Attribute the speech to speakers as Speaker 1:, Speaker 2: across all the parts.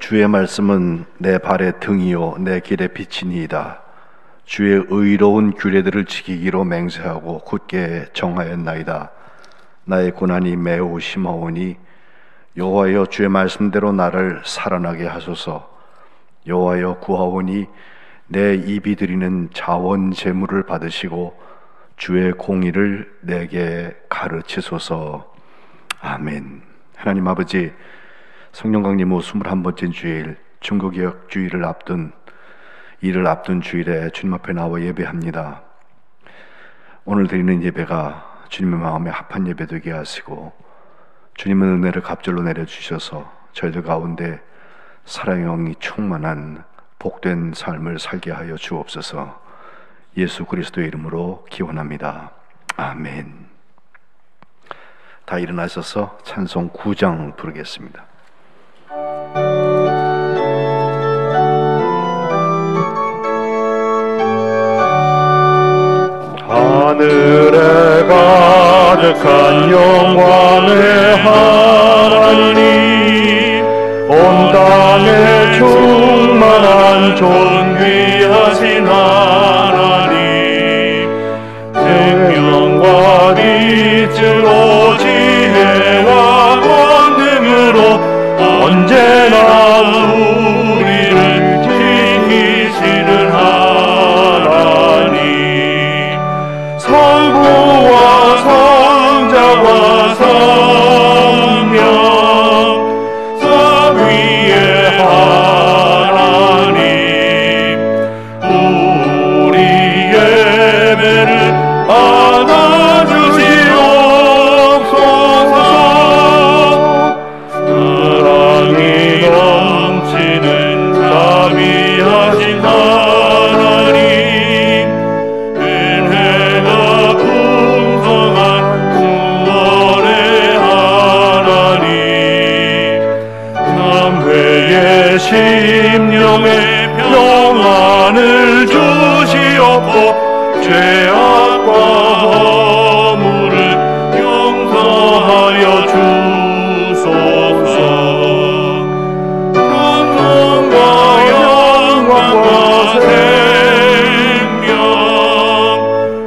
Speaker 1: 주의 말씀은 내 발의 등이요 내 길의 빛이니이다. 주의 의로운 규례들을 지키기로 맹세하고 굳게 정하였나이다. 나의 고난이 매우 심하오니 여호와여 주의 말씀대로 나를 살아나게 하소서. 여호와여 구하오니 내 입이 드리는 자원 제물을 받으시고 주의 공의를 내게 가르치소서. 아멘. 하나님 아버지, 성령 강림 후 21번째 주일, 중국개혁 주일을 앞둔 주일에 주님 앞에 나와 예배합니다. 오늘 드리는 예배가 주님의 마음에 합한 예배 되게 하시고 주님의 은혜를 갑절로 내려주셔서 저희들 가운데 사랑의 영이 충만한 복된 삶을 살게 하여 주옵소서. 예수 그리스도의 이름으로 기원합니다. 아멘. 다 일어나셔서 찬송 9장 부르겠습니다.
Speaker 2: 하늘에 가득한 영광의 하나님, 온 땅에 충만한 존귀하신 하나님, 생명과 빛으로 지혜와 권능으로 언제나 우리를 지키시는 하나님, 성부와 성자와 성령 삼위의 하나님, 우리 예배를 받아주시옵소서. 사랑이 넘치는 자비하신 하나님, 은혜가 풍성한 구원의 하나님, 삼회의 심령에 평안을 주시옵고 죄악과 허물을 용서하여 주소서. 평강과 영광과 생명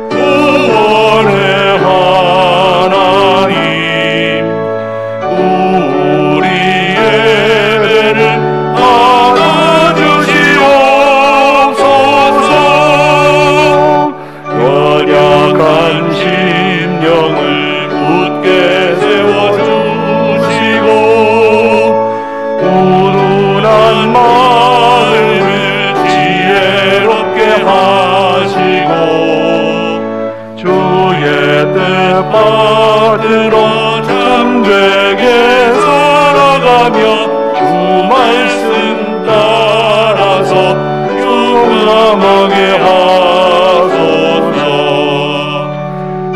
Speaker 2: 구원의 하나님, 우리 예배를 받아주시옵소서. 연약한 심령을 굳게 세워주시고 우둔한 마음을 지혜롭게 하시고 주의 뜻 받들어 참되게 살아가며 주 말씀 따라서 용감하게 하소서.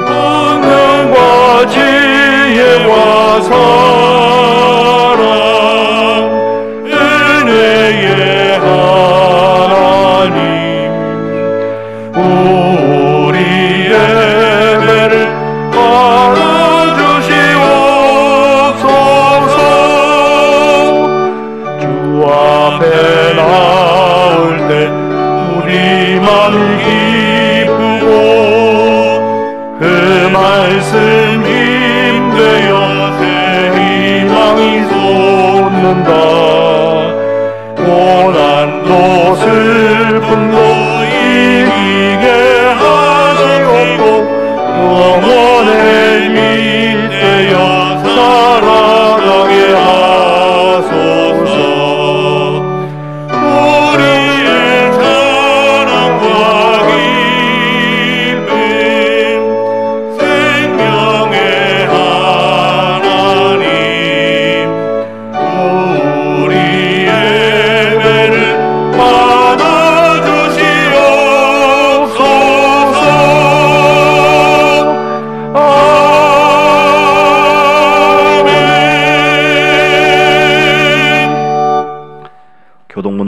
Speaker 2: 권능과 지혜와 사랑 은혜의 하나님, 우리 예배를 받아주시옵소서. 주 앞에 나올 때 우리 맘 기쁘고 그 말씀 힘되어 새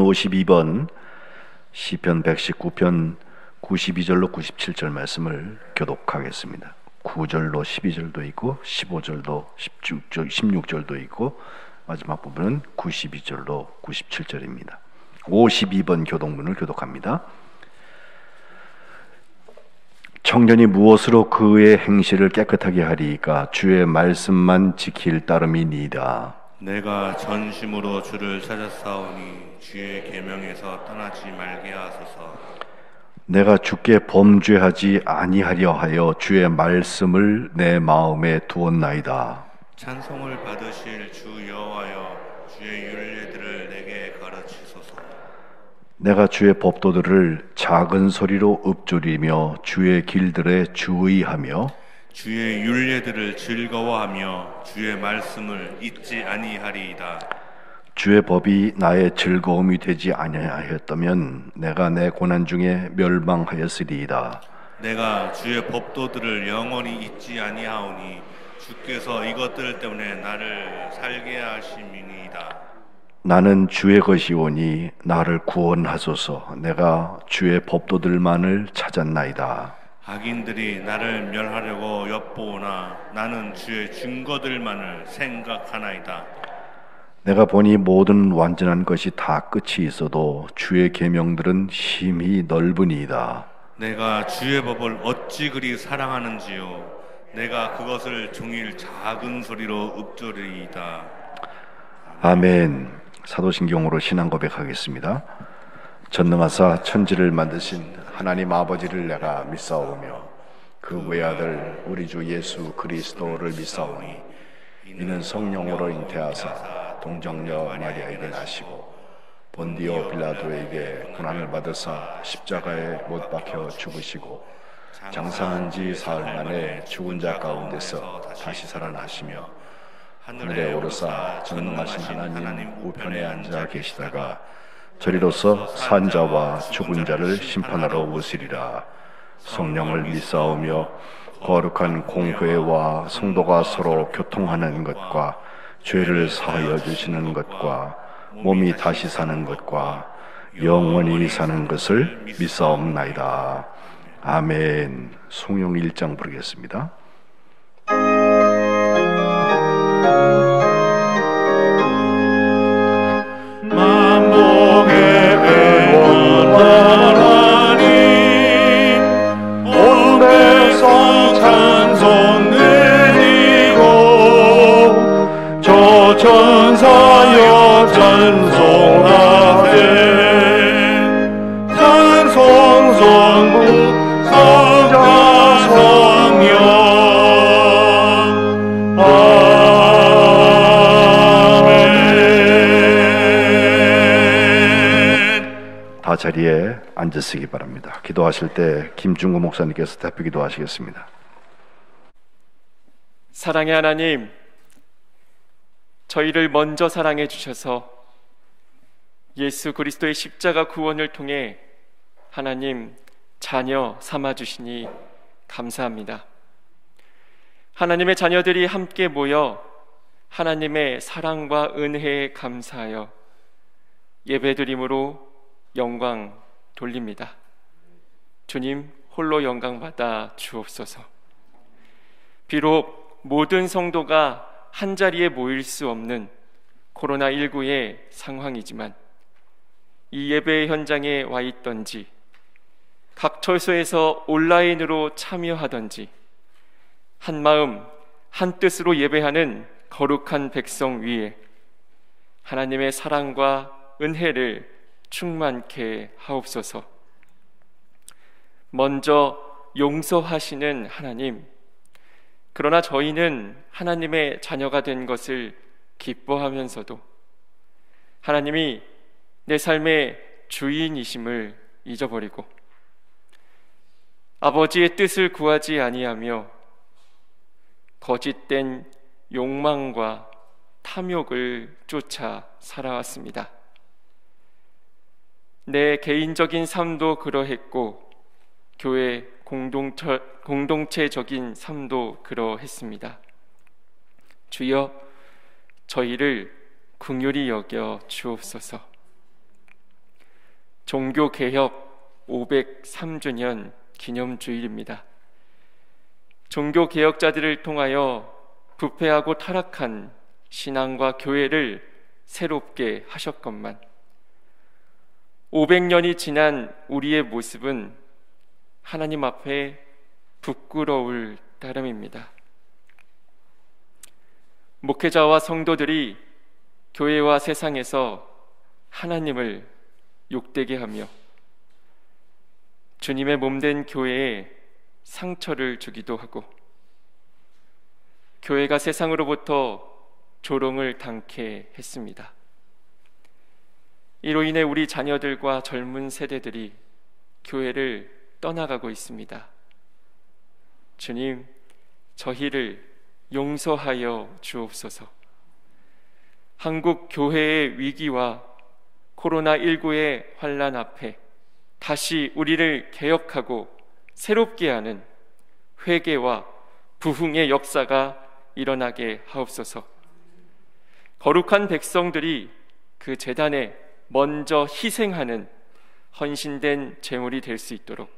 Speaker 1: 52번 시편 119편 92절로 97절 말씀을 교독하겠습니다. 9절로 12절도 있고 15절도 16절도 있고 마지막 부분은 92절로 97절입니다. 52번 교동문을 교독합니다. 청년이 무엇으로 그의 행실을 깨끗하게 하리이까? 주의 말씀만 지킬 따름이니이다.
Speaker 3: 내가 전심으로 주를 찾았사오니 주의 계명에서 떠나지 말게 하소서.
Speaker 1: 내가 주께 범죄하지 아니하려 하여 주의 말씀을 내 마음에 두었나이다.
Speaker 3: 찬송을 받으실 주 여호와여, 주의 율례들을 내게 가르치소서.
Speaker 1: 내가 주의 법도들을 작은 소리로 읊조리며 주의 길들에 주의하며
Speaker 3: 주의 율례들을 즐거워하며 주의 말씀을 잊지 아니하리이다.
Speaker 1: 주의 법이 나의 즐거움이 되지 아니하였다면 내가 내 고난 중에 멸망하였으리이다.
Speaker 3: 내가 주의 법도들을 영원히 잊지 아니하오니 주께서 이것들 때문에 나를 살게 하심이니이다.
Speaker 1: 나는 주의 것이오니 나를 구원하소서. 내가 주의 법도들만을 찾았나이다.
Speaker 3: 악인들이 나를 멸하려고 엿보오나 나는 주의 증거들만을 생각하나이다.
Speaker 1: 내가 보니 모든 완전한 것이 다 끝이 있어도 주의 계명들은 심히 넓으니이다.
Speaker 3: 내가 주의 법을 어찌 그리 사랑하는지요. 내가 그것을 종일 작은 소리로 읊조리이다.
Speaker 1: 아멘. 사도신경으로 신앙 고백하겠습니다. 전능하사 천지를 만드신 하나님 아버지를 내가 믿사오며 그 외아들 우리 주 예수 그리스도를 믿사오니 이는 성령으로 잉태하사 동정녀 마리아에게 나시고 본디오 빌라도에게 고난을 받으사 십자가에 못 박혀 죽으시고 장사한 지 사흘 만에 죽은 자 가운데서 다시 살아나시며 하늘에 오르사 전능하신 하나님 우편에 앉아 계시다가 저리로서 산자와 죽은 자를 심판하러 오시리라. 성령을 믿사오며 거룩한 공회와 성도가 서로 교통하는 것과 죄를 사하여 주시는 것과 몸이 다시 사는 것과 영원히 사는 것을 믿사옵나이다. 아멘. 송영 1장 부르겠습니다.
Speaker 2: 천사여 찬송하세. 찬송 성부 성자 성령. 아멘.
Speaker 1: 다 자리에 앉으시기 바랍니다. 기도하실 때 김중구 목사님께서 대표 기도하시겠습니다.
Speaker 4: 사랑의 하나님, 저희를 먼저 사랑해 주셔서 예수 그리스도의 십자가 구원을 통해 하나님 자녀 삼아 주시니 감사합니다. 하나님의 자녀들이 함께 모여 하나님의 사랑과 은혜에 감사하여 예배드림으로 영광 돌립니다. 주님 홀로 영광 받아 주옵소서. 비록 모든 성도가 한자리에 모일 수 없는 코로나19의 상황이지만 이 예배 현장에 와 있던지 각 처소에서 온라인으로 참여하던지 한마음 한뜻으로 예배하는 거룩한 백성 위에 하나님의 사랑과 은혜를 충만케 하옵소서. 먼저 용서하시는 하나님, 그러나 저희는 하나님의 자녀가 된 것을 기뻐하면서도 하나님이 내 삶의 주인이심을 잊어버리고 아버지의 뜻을 구하지 아니하며 거짓된 욕망과 탐욕을 쫓아 살아왔습니다. 내 개인적인 삶도 그러했고 교회 공동체적인 삶도 그러했습니다. 주여, 저희를 긍휼히 여겨 주옵소서. 종교개혁 503주년 기념주일입니다. 종교개혁자들을 통하여 부패하고 타락한 신앙과 교회를 새롭게 하셨건만 500년이 지난 우리의 모습은 하나님 앞에 부끄러울 따름입니다. 목회자와 성도들이 교회와 세상에서 하나님을 욕되게 하며 주님의 몸된 교회에 상처를 주기도 하고 교회가 세상으로부터 조롱을 당케 했습니다. 이로 인해 우리 자녀들과 젊은 세대들이 교회를 떠나가고 있습니다. 주님, 저희를 용서하여 주옵소서. 한국 교회의 위기와 코로나19의 환난 앞에 다시 우리를 개혁하고 새롭게 하는 회개와 부흥의 역사가 일어나게 하옵소서. 거룩한 백성들이 그 제단에 먼저 희생하는 헌신된 제물이 될 수 있도록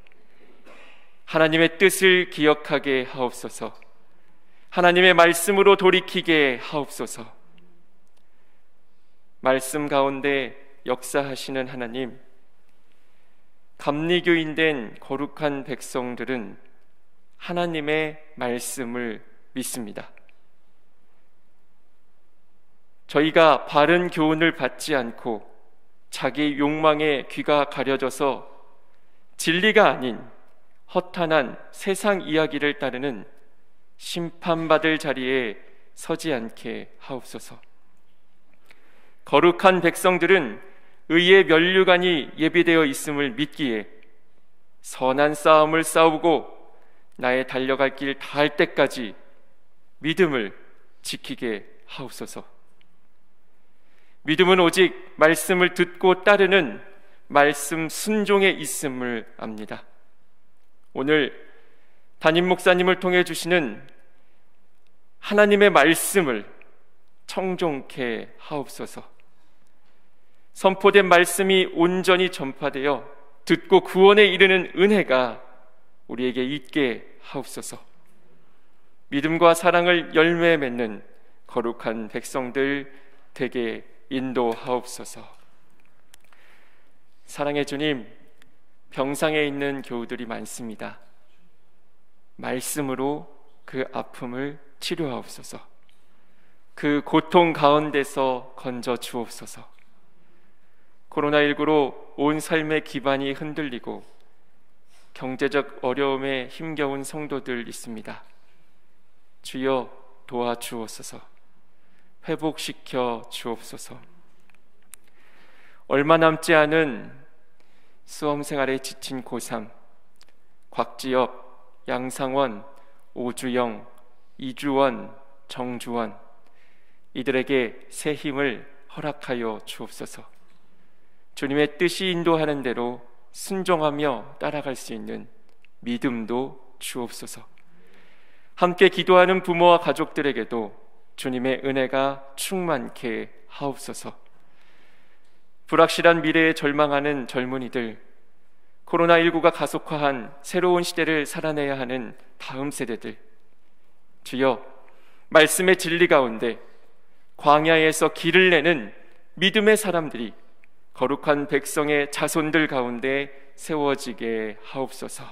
Speaker 4: 하나님의 뜻을 기억하게 하옵소서. 하나님의 말씀으로 돌이키게 하옵소서. 말씀 가운데 역사하시는 하나님, 감리교인된 거룩한 백성들은 하나님의 말씀을 믿습니다. 저희가 바른 교훈을 받지 않고 자기 욕망에 귀가 가려져서 진리가 아닌 허탄한 세상 이야기를 따르는 심판받을 자리에 서지 않게 하옵소서. 거룩한 백성들은 의의 면류관이 예비되어 있음을 믿기에 선한 싸움을 싸우고 나의 달려갈 길 다할 때까지 믿음을 지키게 하옵소서. 믿음은 오직 말씀을 듣고 따르는 말씀 순종에 있음을 압니다. 오늘 담임 목사님을 통해 주시는 하나님의 말씀을 청종케 하옵소서. 선포된 말씀이 온전히 전파되어 듣고 구원에 이르는 은혜가 우리에게 있게 하옵소서. 믿음과 사랑을 열매 맺는 거룩한 백성들 되게 인도하옵소서. 사랑의 주님, 병상에 있는 교우들이 많습니다. 말씀으로 그 아픔을 치료하옵소서. 그 고통 가운데서 건져 주옵소서. 코로나19로 온 삶의 기반이 흔들리고 경제적 어려움에 힘겨운 성도들 있습니다. 주여 도와주옵소서. 회복시켜 주옵소서. 얼마 남지 않은 수험생활에 지친 고3, 곽지엽, 양상원, 오주영, 이주원, 정주원, 이들에게 새 힘을 허락하여 주옵소서. 주님의 뜻이 인도하는 대로 순종하며 따라갈 수 있는 믿음도 주옵소서. 함께 기도하는 부모와 가족들에게도 주님의 은혜가 충만케 하옵소서. 불확실한 미래에 절망하는 젊은이들, 코로나19가 가속화한 새로운 시대를 살아내야 하는 다음 세대들, 주여 말씀의 진리 가운데 광야에서 길을 내는 믿음의 사람들이 거룩한 백성의 자손들 가운데 세워지게 하옵소서.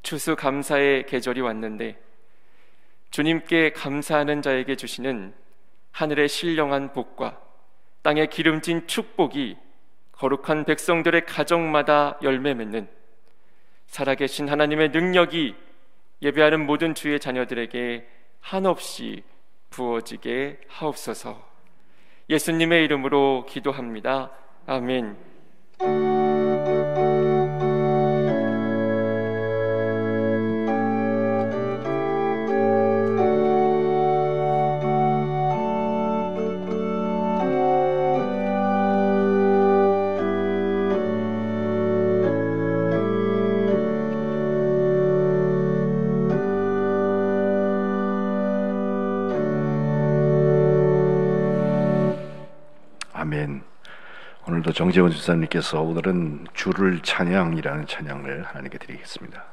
Speaker 4: 추수감사의 계절이 왔는데 주님께 감사하는 자에게 주시는 하늘의 신령한 복과 땅에 기름진 축복이 거룩한 백성들의 가정마다 열매 맺는 살아계신 하나님의 능력이 예배하는 모든 주의 자녀들에게 한없이 부어지게 하옵소서. 예수님의 이름으로 기도합니다. 아멘.
Speaker 1: 아멘. 오늘도 정재원 집사님께서 오늘은 주를 찬양이라는 찬양을 하나님께 드리겠습니다.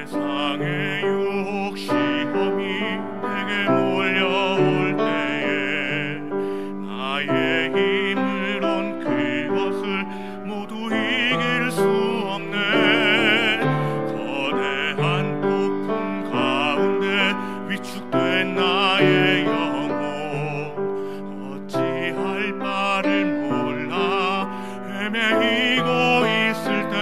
Speaker 2: 세상의 욕심이 내게 몰려올 때에 나의 힘으론 그것을 모두 이길 수 없네. 거대한 폭풍 가운데 위축된 나의 영혼 어찌할 바를 몰라 헤매이고 있을 때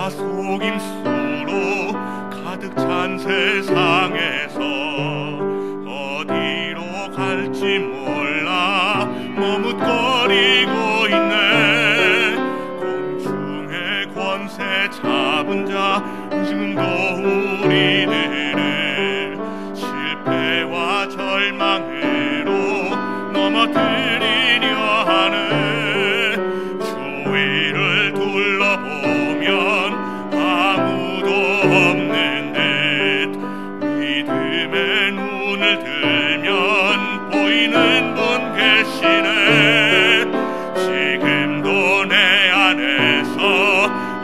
Speaker 2: 속임수로 가득 찬 세상에서 어디로 갈지 몰라 머뭇거리고 있네. 공중의 권세 잡은 자 지금도 우리들을 실패와 절망으로 넘어뜨리려 하는 주위를 둘러보면 아무도 없는 듯 믿음의 눈을 들면 보이는 분 계시네. 지금도 내 안에서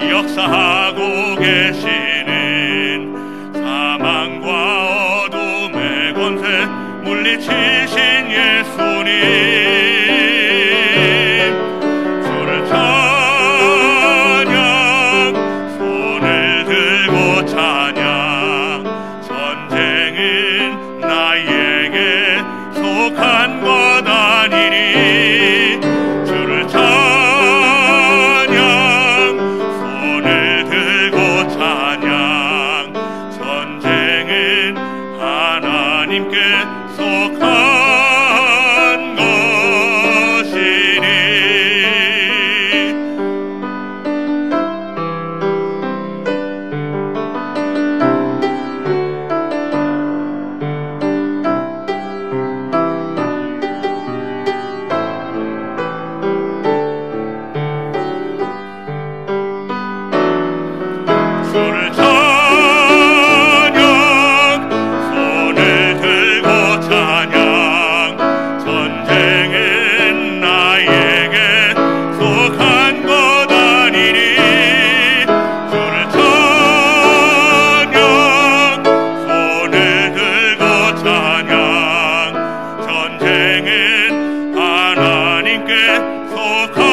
Speaker 2: 역사하고 계시는 사망과 어둠의 권세 물리치신 예수님 주를 찬양 손을 들고 찬양 전쟁은 나에게 속한 것 아니니 주를 찬양 손을 들고 찬양 전쟁은 하나님께 속한 것이니. 주를 찬양 손을 들고 찬양 전쟁은 나에게 속한 것 아니니 주를 찬양 손을 들고 찬양 전쟁은 하나님께 속한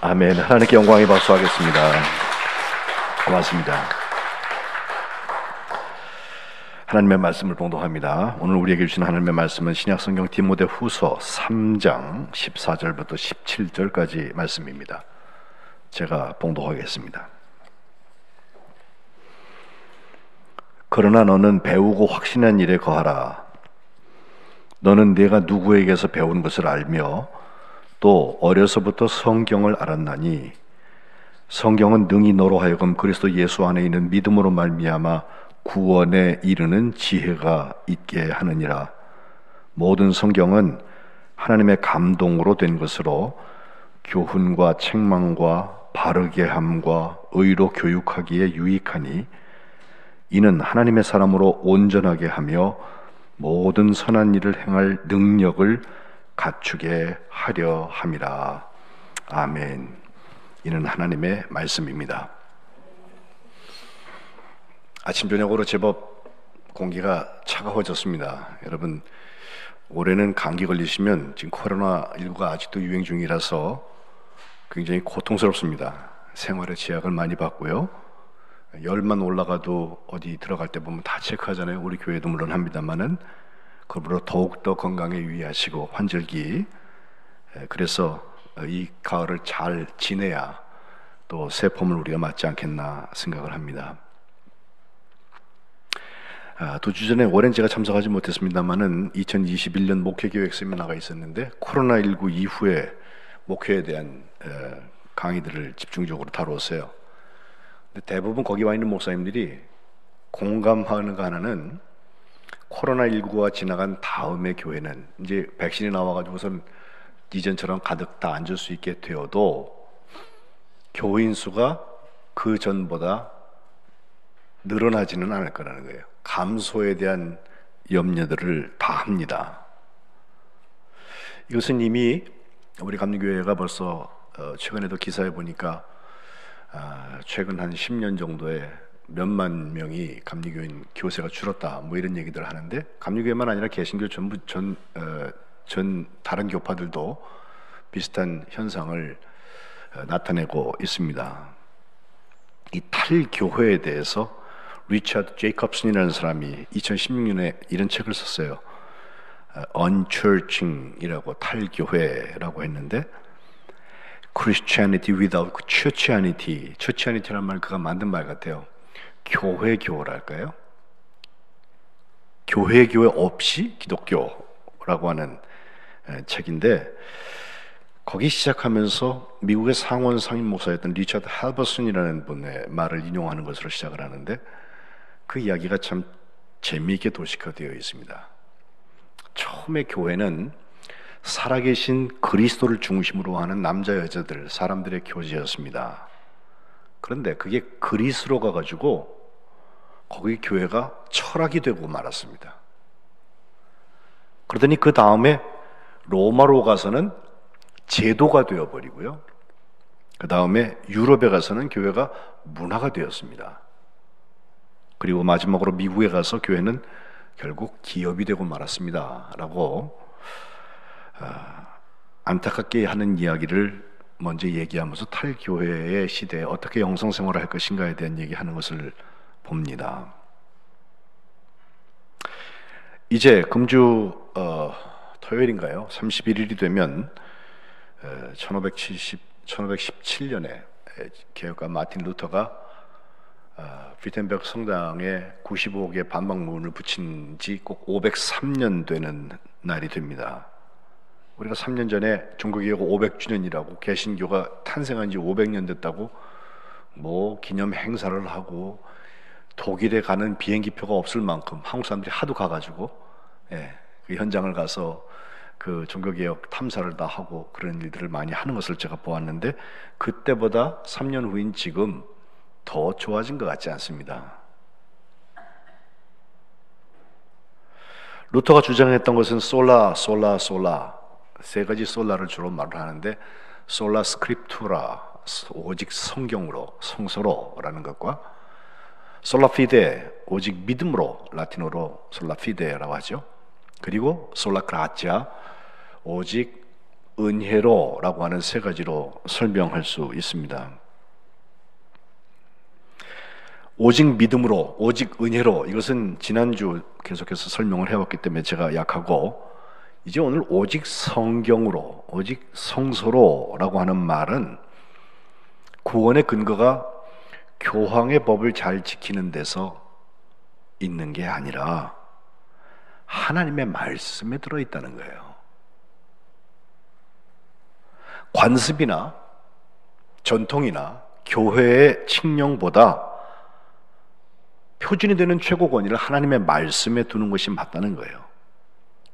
Speaker 1: 아멘. 하나님께 영광의 박수하겠습니다. 고맙습니다. 하나님의 말씀을 봉독합니다. 오늘 우리에게 주신 하나님의 말씀은 신약성경 디모데후서 3장 14절부터 17절까지 말씀입니다. 제가 봉독하겠습니다. 그러나 너는 배우고 확신한 일에 거하라. 너는 네가 누구에게서 배운 것을 알며 또 어려서부터 성경을 알았나니 성경은 능히 너로 하여금 그리스도 예수 안에 있는 믿음으로 말미암아 구원에 이르는 지혜가 있게 하느니라. 모든 성경은 하나님의 감동으로 된 것으로 교훈과 책망과 바르게 함과 의로 교육하기에 유익하니 이는 하나님의 사람으로 온전하게 하며 모든 선한 일을 행할 능력을 갖추게 하려 함이라. 아멘. 이는 하나님의 말씀입니다. 아침 저녁으로 제법 공기가 차가워졌습니다. 여러분, 올해는 감기 걸리시면 지금 코로나19가 아직도 유행 중이라서 굉장히 고통스럽습니다. 생활에 제약을 많이 받고요. 열만 올라가도 어디 들어갈 때 보면 다 체크하잖아요. 우리 교회도 물론 합니다만은, 그러므로 더욱더 건강에 유의하시고 환절기, 그래서 이 가을을 잘 지내야 또 새 봄을 우리가 맞지 않겠나 생각을 합니다. 2주 전에 올해는 제가 참석하지 못했습니다만은 2021년 목회계획 세미나가 있었는데 코로나19 이후에 목회에 대한 강의들을 집중적으로 다뤘어요. 근데 대부분 거기 와 있는 목사님들이 공감하는 거 하나는, 코로나19가 지나간 다음에 교회는 이제 백신이 나와가지고선 이전처럼 가득 다 앉을 수 있게 되어도 교인 수가 그 전보다 늘어나지는 않을 거라는 거예요. 감소에 대한 염려들을 다 합니다. 이것은 이미 우리 감리교회가 벌써 최근에도 기사에 보니까 최근 한 10년 정도에 몇만 명이 감리교인 교세가 줄었다, 뭐 이런 얘기들을 하는데, 감리교회만 아니라 개신교 전부 전 다른 교파들도 비슷한 현상을 나타내고 있습니다. 이 탈교회에 대해서 리처드 제이콥슨이라는 사람이 2016년에 이런 책을 썼어요. Unchurching이라고, 탈교회라고 했는데, Christianity without churchianity, churchianity라는 말 그가 만든 말 같아요. 교회교랄까요? 교회 없이 기독교라고 하는 책인데, 거기 시작하면서 미국의 상원 상임 목사였던 리처드 할버슨이라는 분의 말을 인용하는 것으로 시작을 하는데, 그 이야기가 참 재미있게 도식화되어 있습니다. 처음에 교회는 살아계신 그리스도를 중심으로 하는 남자 여자들, 사람들의 교제였습니다. 그런데 그게 그리스로 가가지고 거기 교회가 철학이 되고 말았습니다. 그러더니 그 다음에 로마로 가서는 제도가 되어버리고요. 그 다음에 유럽에 가서는 교회가 문화가 되었습니다. 그리고 마지막으로 미국에 가서 교회는 결국 기업이 되고 말았습니다 라고 안타깝게 하는 이야기를 먼저 얘기하면서 탈교회의 시대에 어떻게 영성생활을 할 것인가에 대한 얘기하는 것을 봅니다. 이제 금주 토요일인가요? 31일이 되면 1517년에 개혁가 마틴 루터가 비텐베르크 성당에 95개의 반박문을 붙인 지 꼭 503년 되는 날이 됩니다. 우리가 3년 전에 종교개혁 500주년이라고, 개신교가 탄생한 지 500년 됐다고 뭐 기념 행사를 하고, 독일에 가는 비행기표가 없을 만큼 한국 사람들이 하도 가가지고 그 현장을 가서 그 종교개혁 탐사를 다 하고 그런 일들을 많이 하는 것을 제가 보았는데, 그때보다 3년 후인 지금 더 좋아진 것 같지 않습니다. 루터가 주장했던 것은 솔라 세 가지 솔라를 주로 말을 하는데, 솔라 스크립투라, 오직 성경으로, 성서로라는 것과, 솔라 피데, 오직 믿음으로, 라틴어로 솔라 피데라고 하죠. 그리고 솔라 그라치아, 오직 은혜로라고 하는 세 가지로 설명할 수 있습니다. 오직 믿음으로, 오직 은혜로, 이것은 지난주 계속해서 설명을 해왔기 때문에 제가 약하고, 이제 오늘 오직 성경으로, 오직 성서로라고 하는 말은 구원의 근거가 교황의 법을 잘 지키는 데서 있는 게 아니라 하나님의 말씀에 들어있다는 거예요. 관습이나 전통이나 교회의 칙령보다 표준이 되는 최고 권위를 하나님의 말씀에 두는 것이 맞다는 거예요.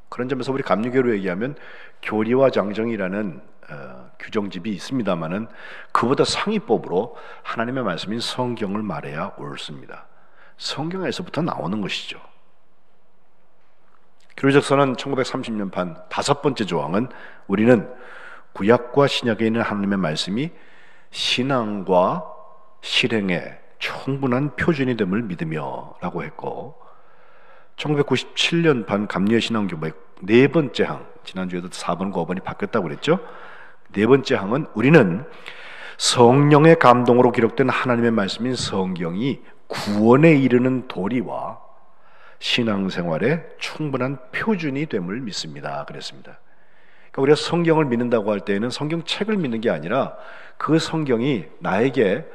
Speaker 1: 그런 점에서 우리 감리교로 얘기하면 교리와 장정이라는 규정집이 있습니다만은, 그보다 상위법으로 하나님의 말씀인 성경을 말해야 옳습니다. 성경에서부터 나오는 것이죠. 교리적서는 1930년판 5번째 조항은, 우리는 구약과 신약에 있는 하나님의 말씀이 신앙과 실행의 충분한 표준이 됨을 믿으며 라고 했고, 1997년 반 감리의 신앙교보의 네 번째 항, 지난주에도 4번과 5번이 바뀌었다고 그랬죠. 네 번째 항은 우리는 성령의 감동으로 기록된 하나님의 말씀인 성경이 구원에 이르는 도리와 신앙생활의 충분한 표준이 됨을 믿습니다 그랬습니다. 그러니까 우리가 성경을 믿는다고 할 때에는 성경책을 믿는 게 아니라 그 성경이 나에게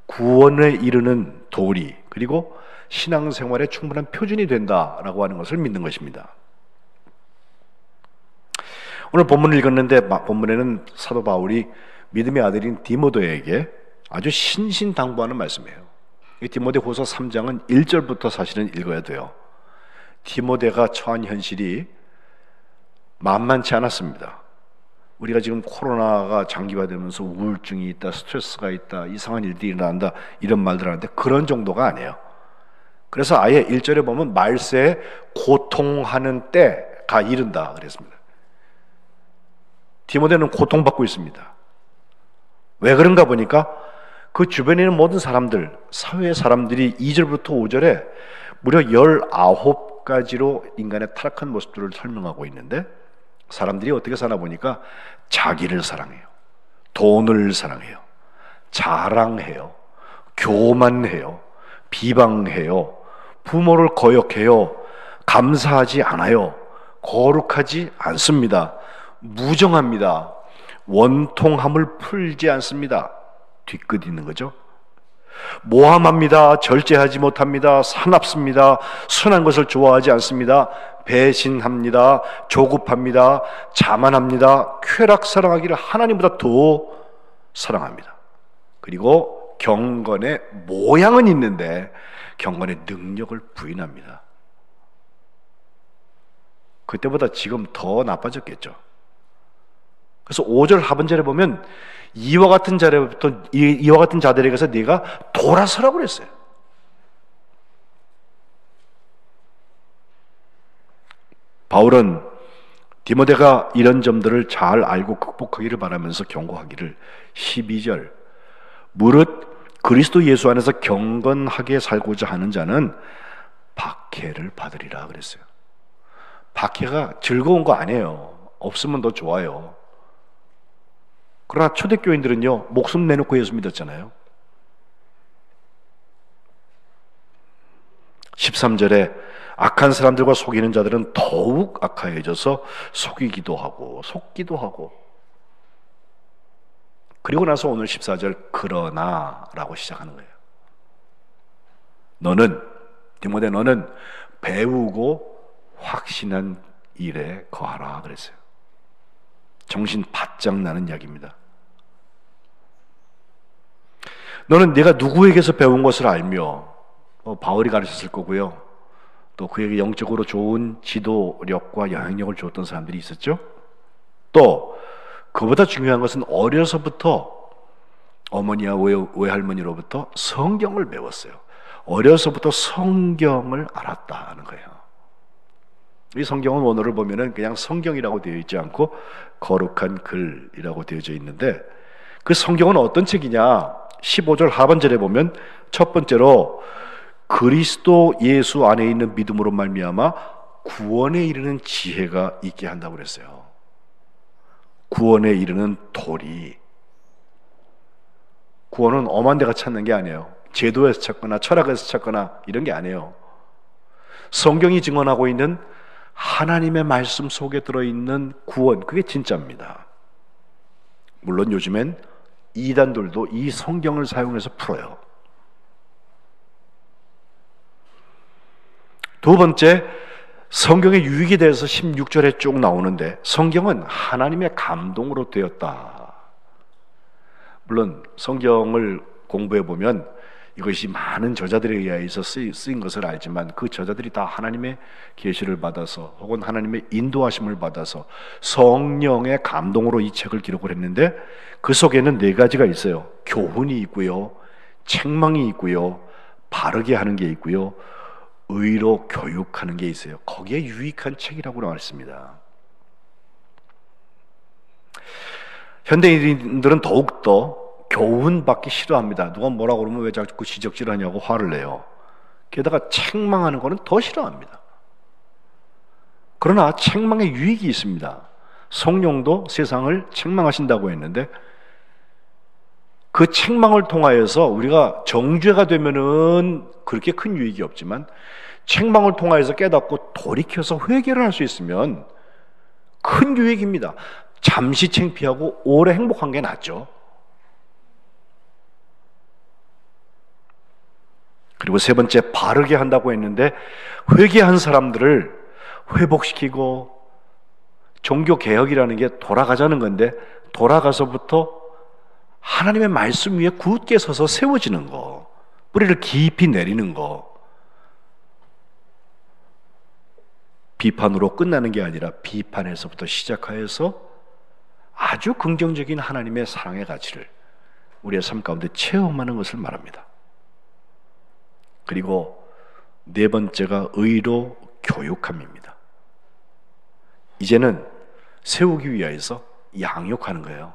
Speaker 1: 구원에 이르는 도리 그리고 신앙생활의 충분한 표준이 된다라고 하는 것을 믿는 것입니다. 오늘 본문을 읽었는데 본문에는 사도 바울이 믿음의 아들인 디모데에게 아주 신신당부하는 말씀이에요. 이 디모데후서 3장은 1절부터 사실은 읽어야 돼요. 디모데가 처한 현실이 만만치 않았습니다. 우리가 지금 코로나가 장기화되면서 우울증이 있다, 스트레스가 있다, 이상한 일들이 일어난다 이런 말들 하는데 그런 정도가 아니에요. 그래서 아예 1절에 보면 말세에 고통하는 때가 이른다 그랬습니다. 디모데는 고통받고 있습니다. 왜 그런가 보니까 그 주변에 있는 모든 사람들, 사회의 사람들이 2절부터 5절에 무려 19가지로 인간의 타락한 모습들을 설명하고 있는데 사람들이 어떻게 사나 보니까 자기를 사랑해요, 돈을 사랑해요, 자랑해요, 교만해요, 비방해요, 부모를 거역해요, 감사하지 않아요, 거룩하지 않습니다, 무정합니다, 원통함을 풀지 않습니다. 뒤끝 있는 거죠. 모함합니다, 절제하지 못합니다, 사납습니다, 순한 것을 좋아하지 않습니다, 배신합니다, 조급합니다, 자만합니다, 쾌락 사랑하기를 하나님보다 더 사랑합니다. 그리고 경건의 모양은 있는데 경건의 능력을 부인합니다. 그때보다 지금 더 나빠졌겠죠. 그래서 5절 하반절에 보면 이와 같은 자들에게서 네가 돌아서라고 그랬어요. 바울은 디모데가 이런 점들을 잘 알고 극복하기를 바라면서 경고하기를 12절 무릇 그리스도 예수 안에서 경건하게 살고자 하는 자는 박해를 받으리라 그랬어요. 박해가 즐거운 거 아니에요. 없으면 더 좋아요. 그러나 초대교인들은요 목숨 내놓고 예수 믿었잖아요. 13절에 악한 사람들과 속이는 자들은 더욱 악하여져서 속이기도 하고 속기도 하고, 그리고 나서 오늘 14절 그러나 라고 시작하는 거예요. 너는 디모데 너는 배우고 확신한 일에 거하라 그랬어요. 정신 바짝 나는 이야기입니다. 너는 네가 누구에게서 배운 것을 알며, 바울이 가르쳤을 거고요, 또 그에게 영적으로 좋은 지도력과 영향력을 주었던 사람들이 있었죠. 또 그보다 중요한 것은 어려서부터 어머니와 외할머니로부터 성경을 배웠어요. 어려서부터 성경을 알았다는 거예요. 이 성경은 원어를 보면은 그냥 성경이라고 되어 있지 않고 거룩한 글이라고 되어져 있는데, 그 성경은 어떤 책이냐? 15절 하반절에 보면 첫 번째로 그리스도 예수 안에 있는 믿음으로 말미암아 구원에 이르는 지혜가 있게 한다고 그랬어요. 구원에 이르는 도리. 구원은 엄한 데가 찾는 게 아니에요. 제도에서 찾거나 철학에서 찾거나 이런 게 아니에요. 성경이 증언하고 있는 하나님의 말씀 속에 들어있는 구원, 그게 진짜입니다. 물론 요즘엔 이단들도 이 성경을 사용해서 풀어요. 두 번째, 성경의 유익에 대해서 16절에 쭉 나오는데 성경은 하나님의 감동으로 되었다. 물론 성경을 공부해 보면 이것이 많은 저자들에 의해서 쓰인 것을 알지만 그 저자들이 다 하나님의 계시를 받아서 혹은 하나님의 인도하심을 받아서 성령의 감동으로 이 책을 기록을 했는데, 그 속에는 네 가지가 있어요. 교훈이 있고요, 책망이 있고요, 바르게 하는 게 있고요, 의로 교육하는 게 있어요. 거기에 유익한 책이라고 나왔습니다. 현대인들은 더욱더 교훈받기 싫어합니다. 누가 뭐라고 그러면 왜 자꾸 지적질하냐고 화를 내요. 게다가 책망하는 거는 더 싫어합니다. 그러나 책망의 유익이 있습니다. 성령도 세상을 책망하신다고 했는데 그 책망을 통하여서 우리가 정죄가 되면은 그렇게 큰 유익이 없지만 책망을 통하여서 깨닫고 돌이켜서 회개를 할 수 있으면 큰 유익입니다. 잠시 창피하고 오래 행복한 게 낫죠. 그리고 세 번째, 바르게 한다고 했는데 회개한 사람들을 회복시키고 종교개혁이라는 게 돌아가자는 건데 돌아가서부터 하나님의 말씀 위에 굳게 서서 세워지는 거, 뿌리를 깊이 내리는 거, 비판으로 끝나는 게 아니라 비판에서부터 시작하여서 아주 긍정적인 하나님의 사랑의 가치를 우리의 삶 가운데 체험하는 것을 말합니다. 그리고 네 번째가 의로 교육함입니다. 이제는 세우기 위하여서 양육하는 거예요.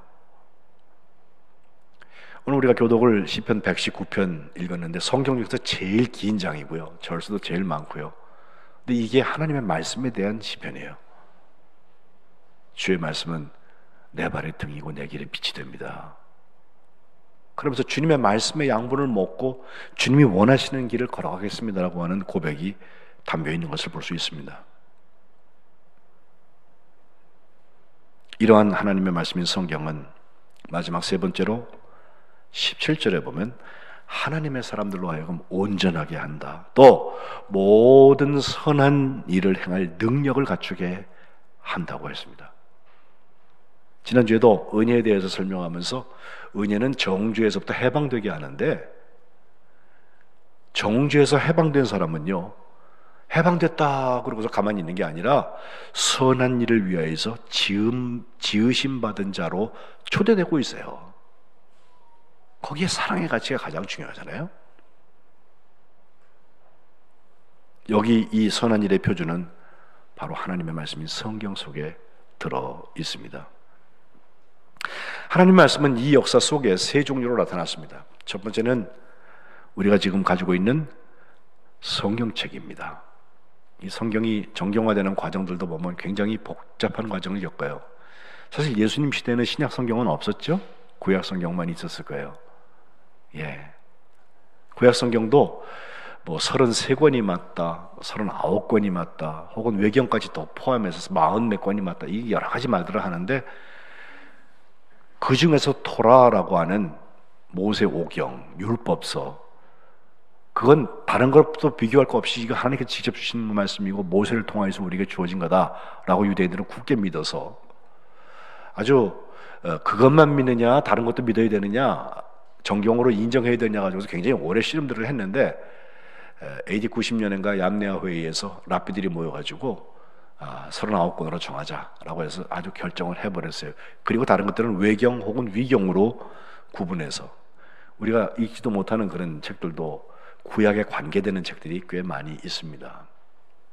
Speaker 1: 오늘 우리가 교독을 시편 119편 읽었는데 성경 중에서 제일 긴 장이고요. 절수도 제일 많고요. 근데 이게 하나님의 말씀에 대한 시편이에요. 주의 말씀은 내 발의 등이고 내 길의 빛이 됩니다. 그러면서 주님의 말씀의 양분을 먹고 주님이 원하시는 길을 걸어가겠습니다라고 하는 고백이 담겨 있는 것을 볼 수 있습니다. 이러한 하나님의 말씀인 성경은 마지막 세 번째로 17절에 보면 하나님의 사람들로 하여금 온전하게 한다. 또 모든 선한 일을 행할 능력을 갖추게 한다고 했습니다. 지난주에도 은혜에 대해서 설명하면서 은혜는 정죄에서부터 해방되게 하는데 정죄에서 해방된 사람은요, 해방됐다 그러고서 가만히 있는 게 아니라 선한 일을 위하여서 지으심 받은 자로 초대되고 있어요. 거기에 사랑의 가치가 가장 중요하잖아요. 여기 이 선한 일의 표준은 바로 하나님의 말씀인 성경 속에 들어 있습니다. 하나님의 말씀은 이 역사 속에 세 종류로 나타났습니다. 첫 번째는 우리가 지금 가지고 있는 성경책입니다. 이 성경이 정경화되는 과정들도 보면 굉장히 복잡한 과정을 겪어요. 사실 예수님 시대에는 신약 성경은 없었죠? 구약 성경만 있었을 거예요. 구약 성경도 뭐 33권이 맞다, 39권이 맞다, 혹은 외경까지 더 포함해서 40몇 권이 맞다, 이 여러 가지 말들을 하는데 그 중에서 토라라고 하는 모세 오경, 율법서, 그건 다른 것도 비교할 거 없이 이거 하나님께서 직접 주신 말씀이고 모세를 통해서 우리에게 주어진 거다라고 유대인들은 굳게 믿어서 아주 그것만 믿느냐 다른 것도 믿어야 되느냐 정경으로 인정해야 되냐 가지고 굉장히 오래 씨름들을 했는데 AD 90년인가 얌네아 회의에서 랍비들이 모여가지고 39권으로 정하자라고 해서 아주 결정을 해버렸어요. 그리고 다른 것들은 외경 혹은 위경으로 구분해서 우리가 읽지도 못하는 그런 책들도 구약에 관계되는 책들이 꽤 많이 있습니다.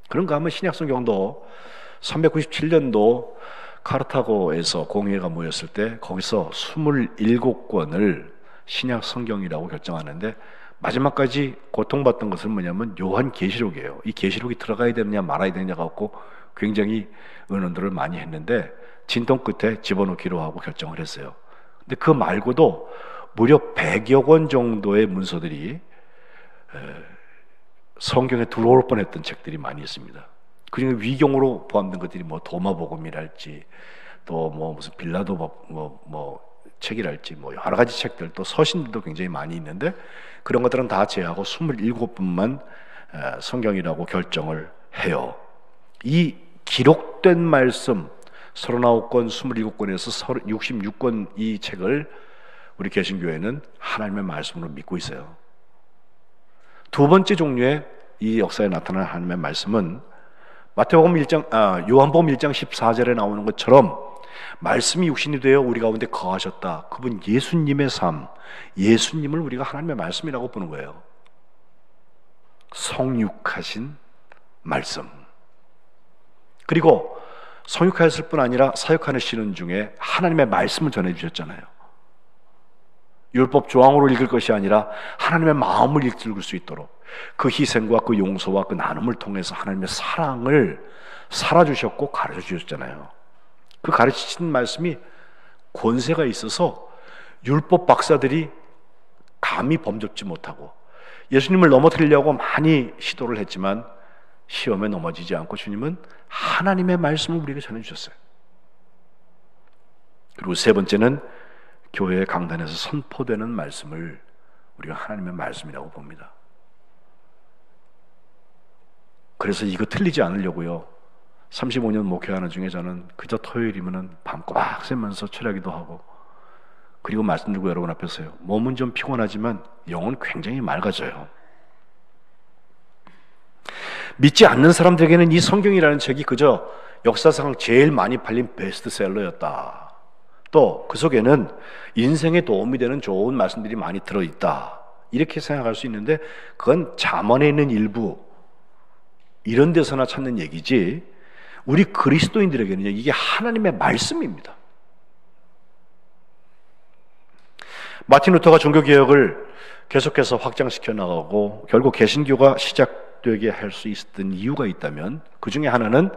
Speaker 1: 그런가 하면 신약성경도 397년도 카르타고에서 공회가 모였을 때 거기서 27권을 신약성경이라고 결정하는데 마지막까지 고통받던 것은 뭐냐면 요한계시록이에요. 이 계시록이 들어가야 되느냐 말아야 되느냐 갖고 굉장히 의논들을 많이 했는데 진통 끝에 집어넣기로 하고 결정을 했어요. 근데 그 말고도 무려 100여 권 정도의 문서들이 성경에 들어올 뻔했던 책들이 많이 있습니다. 그중에 위경으로 포함된 것들이 뭐 도마복음이랄지 또 뭐 무슨 빌라도 뭐 책이랄지 뭐 여러 가지 책들 또 서신들도 굉장히 많이 있는데 그런 것들은 다 제하고 27분만 성경이라고 결정을 해요. 이 기록된 말씀 39권, 27권에서 66권 이 책을 우리 개신교회는 하나님의 말씀으로 믿고 있어요. 두 번째 종류의 이 역사에 나타난 하나님의 말씀은 마태복음 1장, 요한복음 1장 14절에 나오는 것처럼 말씀이 육신이 되어 우리 가운데 거하셨다. 그분 예수님의 삶, 예수님을 우리가 하나님의 말씀이라고 보는 거예요. 성육하신 말씀. 그리고 성육하였을 뿐 아니라 사역하시는 중에 하나님의 말씀을 전해주셨잖아요. 율법 조항으로 읽을 것이 아니라 하나님의 마음을 읽을 수 있도록 그 희생과 그 용서와 그 나눔을 통해서 하나님의 사랑을 살아주셨고 가르쳐주셨잖아요. 그 가르치신 말씀이 권세가 있어서 율법 박사들이 감히 범접지 못하고 예수님을 넘어뜨리려고 많이 시도를 했지만 시험에 넘어지지 않고 주님은 하나님의 말씀을 우리에게 전해주셨어요. 그리고 세 번째는 교회의 강단에서 선포되는 말씀을 우리가 하나님의 말씀이라고 봅니다. 그래서 이거 틀리지 않으려고요, 35년 목회하는 중에 저는 그저 토요일이면 밤 꼬박 새면서 철야기도 하고, 그리고 말씀드리고 여러분 앞에서요, 몸은 좀 피곤하지만 영은 굉장히 맑아져요. 믿지 않는 사람들에게는 이 성경이라는 책이 그저 역사상 제일 많이 팔린 베스트셀러였다, 또 그 속에는 인생에 도움이 되는 좋은 말씀들이 많이 들어있다, 이렇게 생각할 수 있는데 그건 잠언에 있는 일부 이런 데서나 찾는 얘기지, 우리 그리스도인들에게는 이게 하나님의 말씀입니다. 마틴 루터가 종교개혁을 계속해서 확장시켜 나가고 결국 개신교가 시작되게 할 수 있었던 이유가 있다면 그 중에 하나는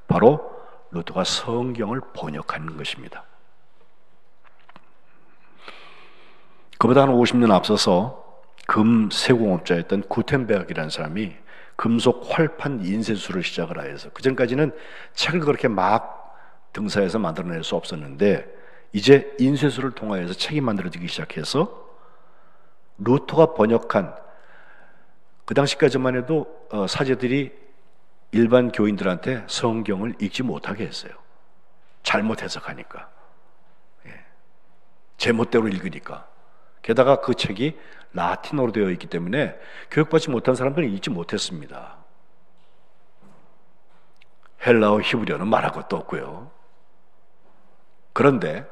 Speaker 1: 바로 루터가 성경을 번역하는 것입니다. 그보다 한 50년 앞서서 금 세공업자였던 구텐베르크라는 사람이 금속 활판 인쇄술을 시작을 하여서, 그 전까지는 책을 그렇게 막 등사해서 만들어낼 수 없었는데 이제 인쇄술을 통하여서 책이 만들어지기 시작해서 루터가 번역한, 그 당시까지만 해도 사제들이 일반 교인들한테 성경을 읽지 못하게 했어요. 잘못 해석하니까, 제멋대로 읽으니까. 게다가 그 책이 라틴어로 되어 있기 때문에 교육받지 못한 사람들은 읽지 못했습니다. 헬라어, 히브리어는 말할 것도 없고요. 그런데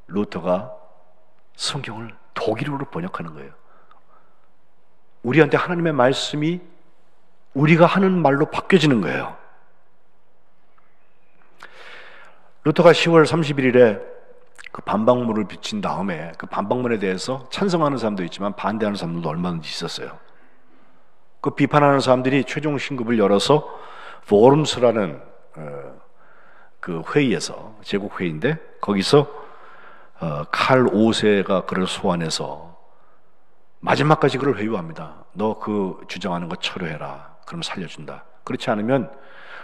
Speaker 1: 루터가 성경을 독일어로 번역하는 거예요. 우리한테 하나님의 말씀이 우리가 하는 말로 바뀌어지는 거예요. 루터가 10월 31일에 그 반박문을 비친 다음에 그 반박문에 대해서 찬성하는 사람도 있지만 반대하는 사람들도 얼마든지 있었어요. 그 비판하는 사람들이 최종 신급을 열어서 포럼스라는 그 회의에서, 제국 회의인데 거기서 칼 5세가 그를 소환해서 마지막까지 그를 회유합니다. 너 그 주장하는 거 철회해라. 그럼 살려준다. 그렇지 않으면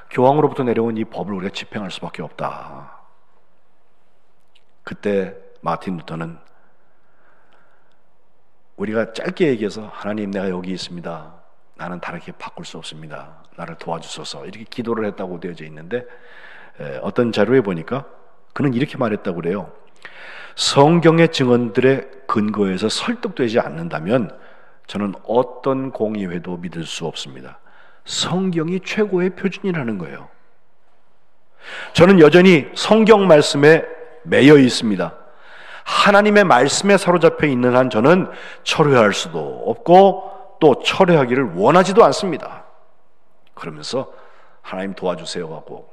Speaker 1: 교황으로부터 내려온 이 법을 우리가 집행할 수밖에 없다. 그때 마틴 루터는, 우리가 짧게 얘기해서 하나님 내가 여기 있습니다, 나는 다르게 바꿀 수 없습니다, 나를 도와주소서, 이렇게 기도를 했다고 되어져 있는데 어떤 자료에 보니까 그는 이렇게 말했다고 그래요. 성경의 증언들의 근거에서 설득되지 않는다면 저는 어떤 공의회도 믿을 수 없습니다. 성경이 최고의 표준이라는 거예요. 저는 여전히 성경 말씀에 매여 있습니다. 하나님의 말씀에 사로잡혀 있는 한 저는 철회할 수도 없고 또 철회하기를 원하지도 않습니다. 그러면서 하나님 도와주세요 하고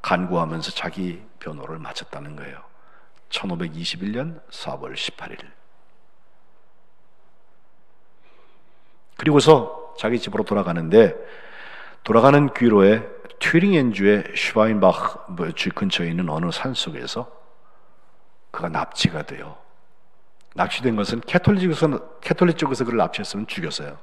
Speaker 1: 간구하면서 자기 변호를 마쳤다는 거예요. 1521년 4월 18일. 그리고서 자기 집으로 돌아가는데, 돌아가는 귀로에 튜링엔주의 슈바인바흐 근처에 있는 어느 산속에서 그가 납치가 돼요. 납치된 것은 캐톨릭 쪽에서 그를 납치했으면 죽였어요.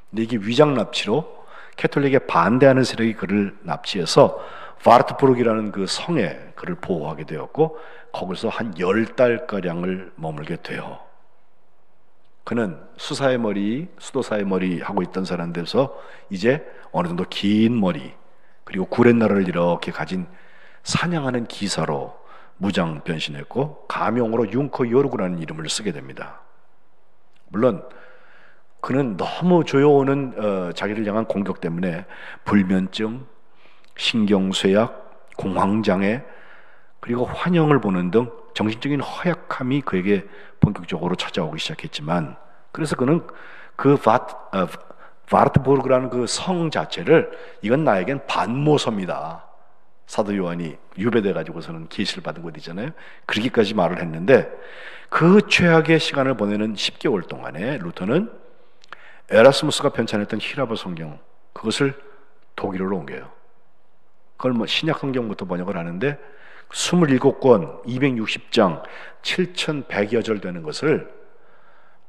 Speaker 1: 근데 이게 위장 납치로 캐톨릭에 반대하는 세력이 그를 납치해서 바르트부르크라는 그 성에 그를 보호하게 되었고 거기서 한 10달가량을 머물게 돼요. 그는 수사의 머리, 수도사의 머리 하고 있던 사람 돼서 이제 어느 정도 긴 머리, 그리고 구렛나루를 이렇게 가진 사냥하는 기사로 무장 변신했고 가명으로 융커 요르그라는 이름을 쓰게 됩니다. 물론 그는 너무 조여오는 자기를 향한 공격 때문에 불면증, 신경쇠약, 공황장애, 그리고 환영을 보는 등 정신적인 허약함이 그에게 본격적으로 찾아오기 시작했지만, 그래서 그는 그 바르트부르크라는 그 성 자체를 이건 나에겐 반모섬이다, 사도 요한이 유배돼 가지고서는 계시를 받은 곳 있잖아요. 그렇게까지 말을 했는데 그 최악의 시간을 보내는 10개월 동안에 루터는 에라스무스가 편찬했던 히라보 성경 그것을 독일어로 옮겨요. 그걸 뭐 신약 성경부터 번역을 하는데 27권, 260장, 7,100여 절 되는 것을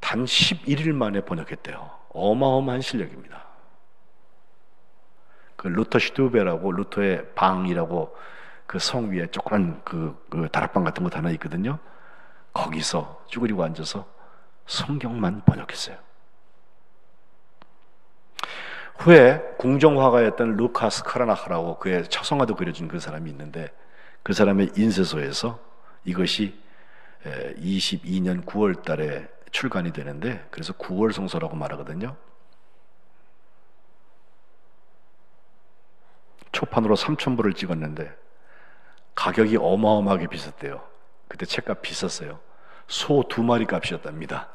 Speaker 1: 단 11일 만에 번역했대요. 어마어마한 실력입니다. 그 루터 슈투베라고 루터의 방이라고 그 성 위에 조그만 그 다락방 같은 것 하나 있거든요. 거기서 쭈그리고 앉아서 성경만 번역했어요. 후에 궁정화가였던 루카스 카라나하라고 그의 처성화도 그려준 그 사람이 있는데 그 사람의 인쇄소에서 이것이 22년 9월 달에 출간이 되는데 그래서 9월 성서라고 말하거든요. 초판으로 3,000불을 찍었는데 가격이 어마어마하게 비쌌대요. 그때 책값 비쌌어요. 소 2마리 값이었답니다.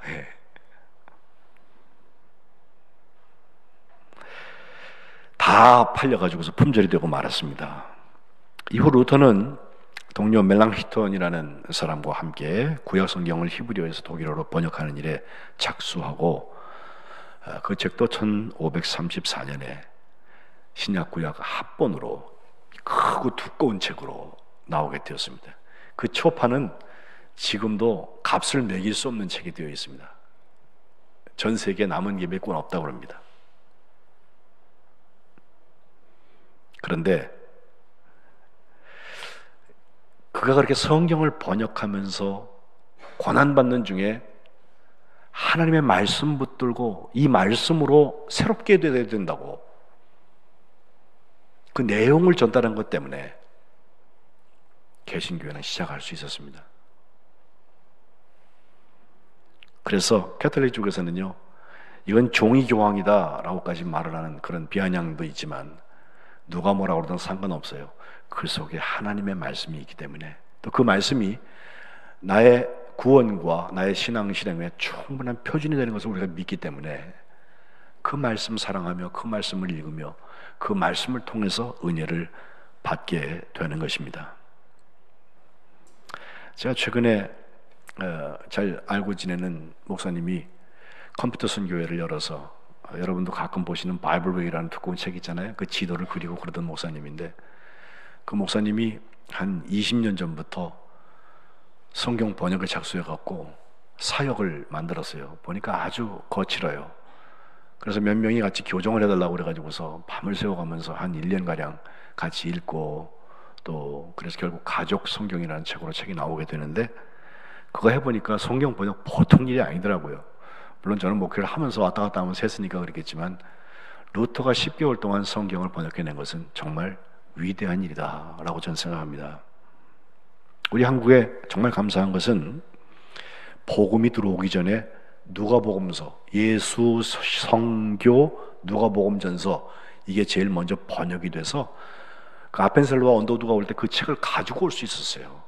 Speaker 1: 다 팔려가지고서 품절이 되고 말았습니다. 이후 루터는 동료 멜랑히톤이라는 사람과 함께 구약성경을 히브리어에서 독일어로 번역하는 일에 착수하고 그 책도 1534년에 신약구약 합본으로 크고 두꺼운 책으로 나오게 되었습니다. 그 초판은 지금도 값을 매길 수 없는 책이 되어 있습니다. 전 세계에 남은 게 몇 권 없다고 합니다. 그런데 그가 그렇게 성경을 번역하면서 고난받는 중에 하나님의 말씀 붙들고 이 말씀으로 새롭게 되어야 된다고 그 내용을 전달한 것 때문에 개신교회는 시작할 수 있었습니다. 그래서 캐톨릭 쪽에서는요, 이건 종이교황이다 라고까지 말을 하는 그런 비아냥도 있지만 누가 뭐라고 그러든 상관없어요. 그 속에 하나님의 말씀이 있기 때문에 또 그 말씀이 나의 구원과 나의 신앙 실행에 충분한 표준이 되는 것을 우리가 믿기 때문에 그 말씀 사랑하며 그 말씀을 읽으며 그 말씀을 통해서 은혜를 받게 되는 것입니다. 제가 최근에 잘 알고 지내는 목사님이 컴퓨터 선교회를 열어서 여러분도 가끔 보시는 바이블웨이라는 두꺼운 책 있잖아요. 그 지도를 그리고 그러던 목사님인데 그 목사님이 한 20년 전부터 성경 번역을 작수해갖고 사역을 만들었어요. 보니까 아주 거칠어요. 그래서 몇 명이 같이 교정을 해달라고 그래가지고서 밤을 새워가면서 한 1년가량 같이 읽고 또 그래서 결국 가족 성경이라는 책으로 책이 나오게 되는데 그거 해보니까 성경 번역 보통 일이 아니더라고요. 물론 저는 목회를 하면서 왔다 갔다 하면서 했으니까 그랬겠지만 루터가 10개월 동안 성경을 번역해낸 것은 정말 위대한 일이다 라고 저는 생각합니다. 우리 한국에 정말 감사한 것은 복음이 들어오기 전에 누가복음서, 예수 성교, 누가복음전서 이게 제일 먼저 번역이 돼서 그 아펜셀로와 언더우드가 올 때 그 책을 가지고 올 수 있었어요.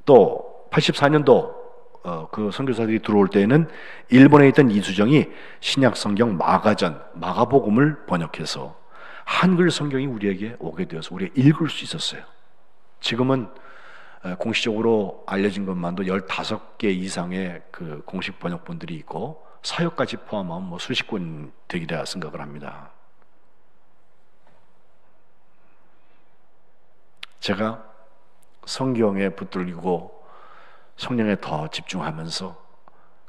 Speaker 1: 또 84년도 그 선교사들이 들어올 때에는 일본에 있던 이수정이 신약성경 마가전, 마가복음을 번역해서 한글 성경이 우리에게 오게 되어서 우리가 읽을 수 있었어요. 지금은 공식적으로 알려진 것만도 15개 이상의 그 공식 번역본들이 있고 사역까지 포함하면 뭐 수십 권 되리라 생각을 합니다. 제가 성경에 붙들리고 성령에 더 집중하면서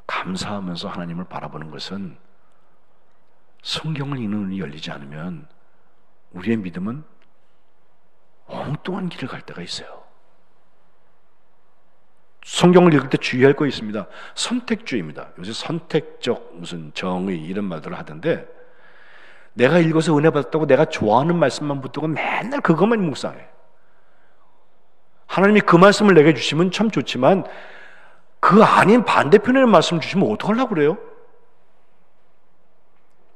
Speaker 1: 감사하면서 하나님을 바라보는 것은 성경을 읽는 눈이 열리지 않으면 우리의 믿음은 엉뚱한 길을 갈 때가 있어요. 성경을 읽을 때 주의할 거 있습니다. 선택주의입니다. 요새 선택적 무슨 정의 이런 말들을 하던데 내가 읽어서 은혜 받았다고 내가 좋아하는 말씀만 붙들고 맨날 그것만 묵상해. 하나님이 그 말씀을 내게 주시면 참 좋지만 그 아닌 반대편의 말씀 주시면 어떡하려고 그래요?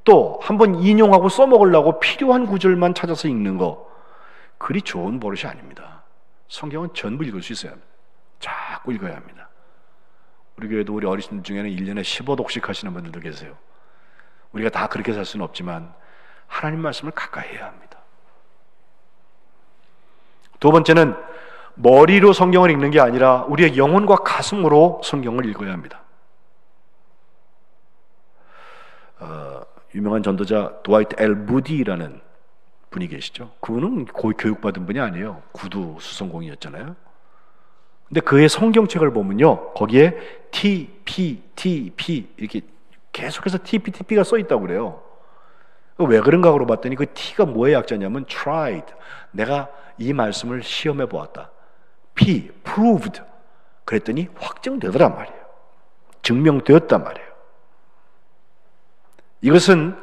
Speaker 1: 또 한번 인용하고 써먹으려고 필요한 구절만 찾아서 읽는 거 그리 좋은 버릇이 아닙니다. 성경은 전부 읽을 수 있어야 합니다. 자꾸 읽어야 합니다. 우리 교회도 우리 어르신들 중에는 1년에 15독씩 하시는 분들도 계세요. 우리가 다 그렇게 살 수는 없지만 하나님 말씀을 가까이 해야 합니다. 두 번째는 머리로 성경을 읽는 게 아니라 우리의 영혼과 가슴으로 성경을 읽어야 합니다. 유명한 전도자 드와이트 L. 무디라는 분이 계시죠. 그분은 거의 교육받은 분이 아니에요. 구두 수성공이었잖아요. 근데 그의 성경책을 보면요, 거기에 TP 이렇게 계속해서 TP가 써 있다고 그래요. 왜 그런가 물어봤더니 그 T가 뭐의 약자냐면 tried, 내가 이 말씀을 시험해 보았다. P, proved, 그랬더니 확정되더란 말이에요. 증명되었단 말이에요. 이것은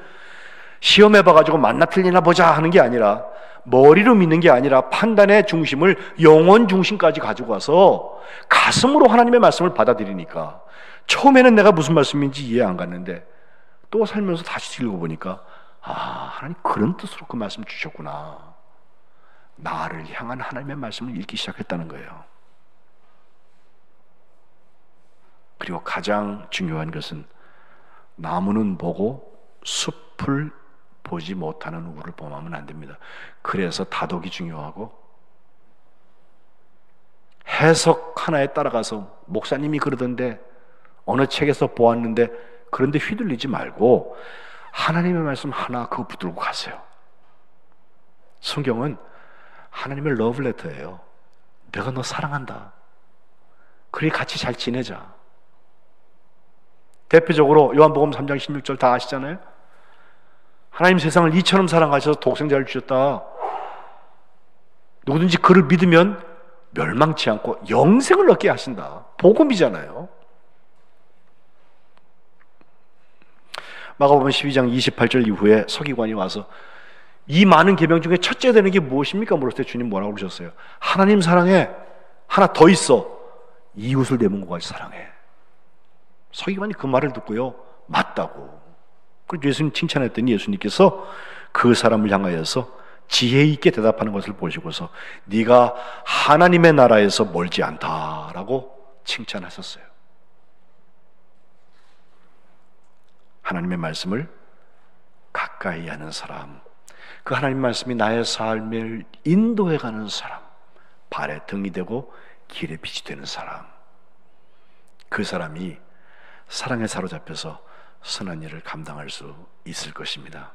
Speaker 1: 시험해 봐가지고 맞나 틀리나 보자 하는 게 아니라, 머리로 믿는 게 아니라 판단의 중심을 영혼 중심까지 가지고 와서 가슴으로 하나님의 말씀을 받아들이니까, 처음에는 내가 무슨 말씀인지 이해 안 갔는데 또 살면서 다시 읽어보니까 하나님 그런 뜻으로 그 말씀 주셨구나. 나를 향한 하나님의 말씀을 읽기 시작했다는 거예요. 그리고 가장 중요한 것은, 나무는 보고 숲을 보지 못하는 우를 범하면 안 됩니다. 그래서 다독이 중요하고, 해석 하나에 따라가서 목사님이 그러던데, 어느 책에서 보았는데, 그런데 휘둘리지 말고 하나님의 말씀 하나 그거 붙들고 가세요. 성경은 하나님의 러브레터예요. 내가 너 사랑한다. 그리 같이 잘 지내자. 대표적으로 요한복음 3장 16절 다 아시잖아요. 하나님 세상을 이처럼 사랑하셔서 독생자를 주셨다. 누구든지 그를 믿으면 멸망치 않고 영생을 얻게 하신다. 복음이잖아요. 마가복음 12장 28절 이후에 서기관이 와서 이 많은 계명 중에 첫째 되는 게 무엇입니까? 물었을 때 주님 뭐라고 그러셨어요? 하나님 사랑해. 하나 더 있어. 이웃을 내 몸과 같이 사랑해. 서기관이 그 말을 듣고요, 맞다고. 그래서 예수님 칭찬했더니 예수님께서 그 사람을 향하여서 지혜 있게 대답하는 것을 보시고서 네가 하나님의 나라에서 멀지 않다라고 칭찬하셨어요. 하나님의 말씀을 가까이 하는 사람, 그 하나님 말씀이 나의 삶을 인도해가는 사람, 발에 등이 되고 길에 빛이 되는 사람, 그 사람이 사랑에 사로잡혀서 선한 일을 감당할 수 있을 것입니다.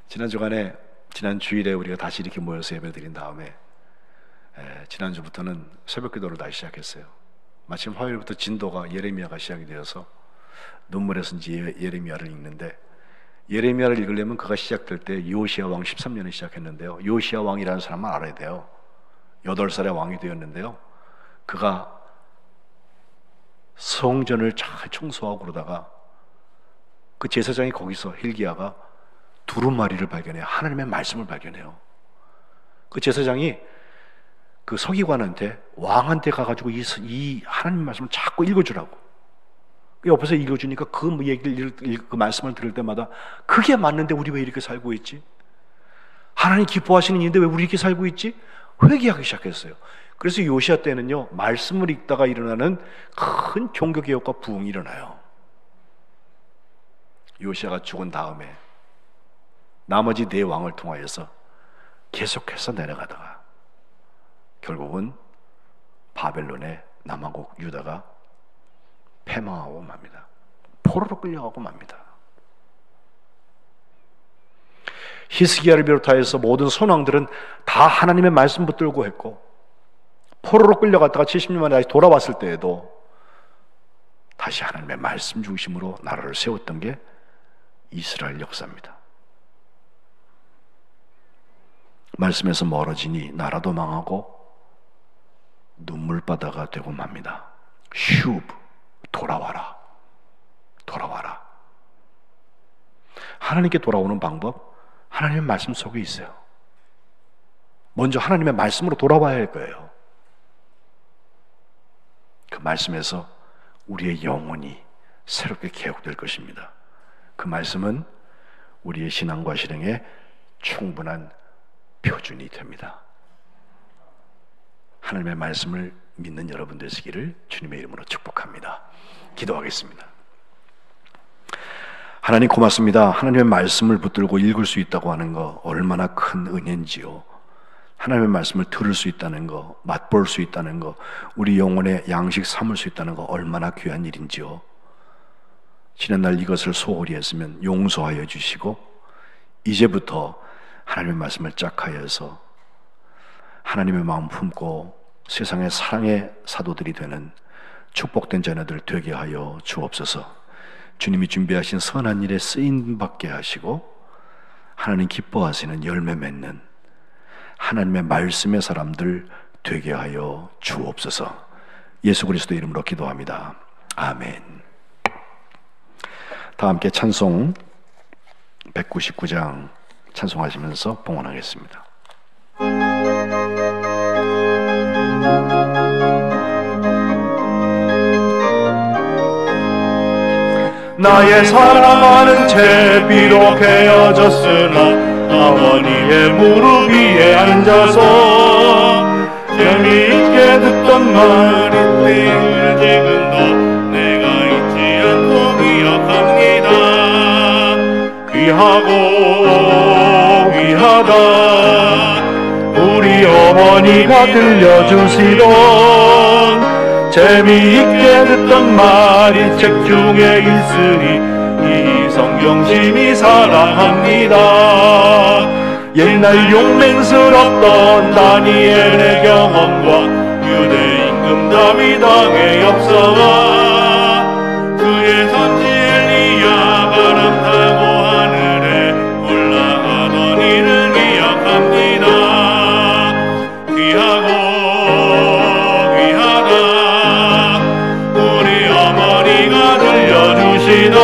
Speaker 1: 지난 주일에 우리가 다시 이렇게 모여서 예배드린 다음에 지난주부터는 새벽기도를 다시 시작했어요. 마침 화요일부터 진도가 예레미야가 시작이 되어서 눈물에서 이제 예레미야를 읽는데, 예레미야를 읽으려면 그가 시작될 때 요시야 왕 13년에 시작했는데요, 요시야 왕이라는 사람만 알아야 돼요. 8살에 왕이 되었는데요, 그가 성전을 잘 청소하고 그러다가 그 제사장이 거기서 hilkiah가 두루마리를 발견해요. 하나님의 말씀을 발견해요. 그 제사장이 그 서기관한테, 왕한테 가가지고 이 하나님 말씀을 자꾸 읽어주라고. 옆에서 읽어주니까 그 얘기를 그 말씀을 들을 때마다 그게 맞는데 우리 왜 이렇게 살고 있지? 하나님 기뻐하시는 일인데 왜 우리 이렇게 살고 있지? 회개하기 시작했어요. 그래서 요시야 때는요, 말씀을 읽다가 일어나는 큰 종교개혁과 부흥이 일어나요. 요시야가 죽은 다음에 나머지 4왕을 통하여서 계속해서 내려가다가 결국은 바벨론의 남왕국 유다가 패망하고 맙니다. 포로로 끌려가고 맙니다. 히스기야를 비롯하여서 모든 선왕들은 다 하나님의 말씀 붙들고 했고, 포로로 끌려갔다가 70년 만에 다시 돌아왔을 때에도 다시 하나님의 말씀 중심으로 나라를 세웠던 게 이스라엘 역사입니다. 말씀에서 멀어지니 나라도 망하고 눈물바다가 되고 맙니다. 슈브, 돌아와라, 돌아와라. 하나님께 돌아오는 방법, 하나님의 말씀 속에 있어요. 먼저 하나님의 말씀으로 돌아와야 할 거예요. 그 말씀에서 우리의 영혼이 새롭게 개혁될 것입니다. 그 말씀은 우리의 신앙과 실행에 충분한 표준이 됩니다. 하나님의 말씀을 믿는 여러분 되시기를 주님의 이름으로 축복합니다. 기도하겠습니다. 하나님 고맙습니다. 하나님의 말씀을 붙들고 읽을 수 있다고 하는 거 얼마나 큰 은혜인지요. 하나님의 말씀을 들을 수 있다는 거, 맛볼 수 있다는 거, 우리 영혼의 양식 삼을 수 있다는 거 얼마나 귀한 일인지요. 지난날 이것을 소홀히 했으면 용서하여 주시고 이제부터 하나님의 말씀을 짝하여서 하나님의 마음 품고 세상의 사랑의 사도들이 되는 축복된 자녀들 되게 하여 주옵소서. 주님이 준비하신 선한 일에 쓰임받게 하시고 하나님 기뻐하시는 열매 맺는 하나님의 말씀의 사람들 되게 하여 주옵소서. 예수 그리스도 이름으로 기도합니다. 아멘. 다 함께 찬송 199장 찬송하시면서 봉헌하겠습니다.
Speaker 5: 나의 사랑하는 채 비록 헤어졌으나 아버니의 무릎 위에 앉아서 재미있게 듣던 말이 지금도 내가 잊지 않고 기억합니다. 귀하고 귀하다 우리 어머니가 들려주시던 재미있게 듣던 말이 책 중에 있으니 이 성경심이 사랑합니다. 옛날 용맹스럽던 다니엘의 경험과 유대 임금 다윗왕의 역사와 그의 선지 엘리야가 람 타고 하늘에 올라가던 일을 기억합니다. 귀하고 귀하다 우리 어머니가 들려주시던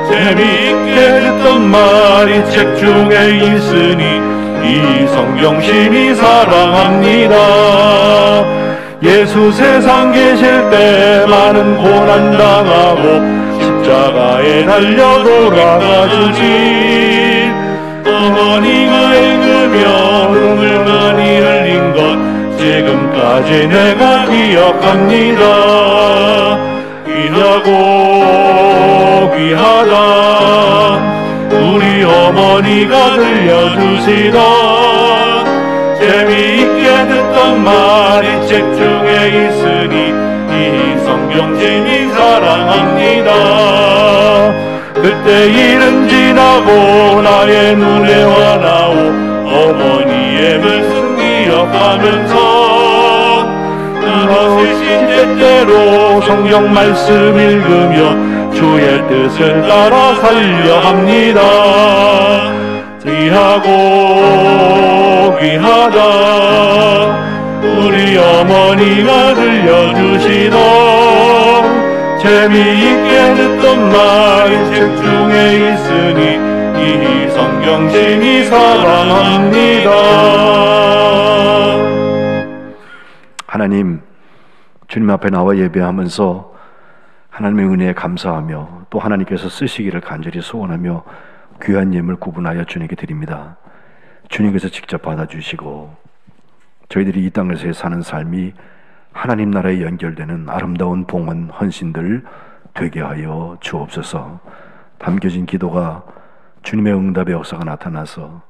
Speaker 5: 재미있게 듣던 말이 책 중에 있으니 이 성경심이 사랑합니다. 예수 세상 계실 때 많은 고난 당하고 십자가에 달려 돌아가주신 어머니가 읽으며 눈물 많이 흘린 것 지금까지 내가 기억합니다. 귀하고 귀하다 우리 어머니가 들려주시던 재미있게 듣던 말이 책 중에 있으니 이 성경심이 사랑합니다. 그때 일은 지나고 나의 눈에 환하오 어머니의 말씀 기억하면서 나눠주신 제대로 성경 말씀 읽으며 주의 뜻을 따라 살려 합니다. 귀하고 귀하다 우리 어머니가 들려주시던 재미있게 듣던 말이 책 중에 있으니 이 성경심이 사랑합니다.
Speaker 1: 하나님, 주님 앞에 나와 예배하면서 하나님의 은혜에 감사하며 또 하나님께서 쓰시기를 간절히 소원하며 귀한 예물 구분하여 주님께 드립니다. 주님께서 직접 받아주시고 저희들이 이 땅에서 사는 삶이 하나님 나라에 연결되는 아름다운 봉헌 헌신들 되게 하여 주옵소서. 담겨진 기도가 주님의 응답의 역사가 나타나서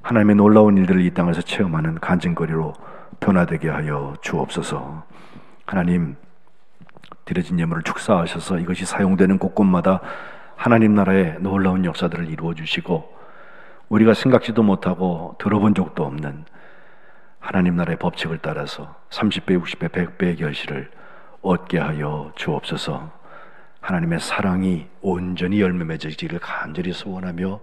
Speaker 1: 하나님의 놀라운 일들을 이 땅에서 체험하는 간증거리로 변화되게 하여 주옵소서. 하나님, 드려진 예물을 축사하셔서 이것이 사용되는 곳곳마다 하나님 나라의 놀라운 역사들을 이루어 주시고 우리가 생각지도 못하고 들어본 적도 없는 하나님 나라의 법칙을 따라서 30배, 60배, 100배의 결실을 얻게 하여 주옵소서. 하나님의 사랑이 온전히 열매 맺어지기를 간절히 소원하며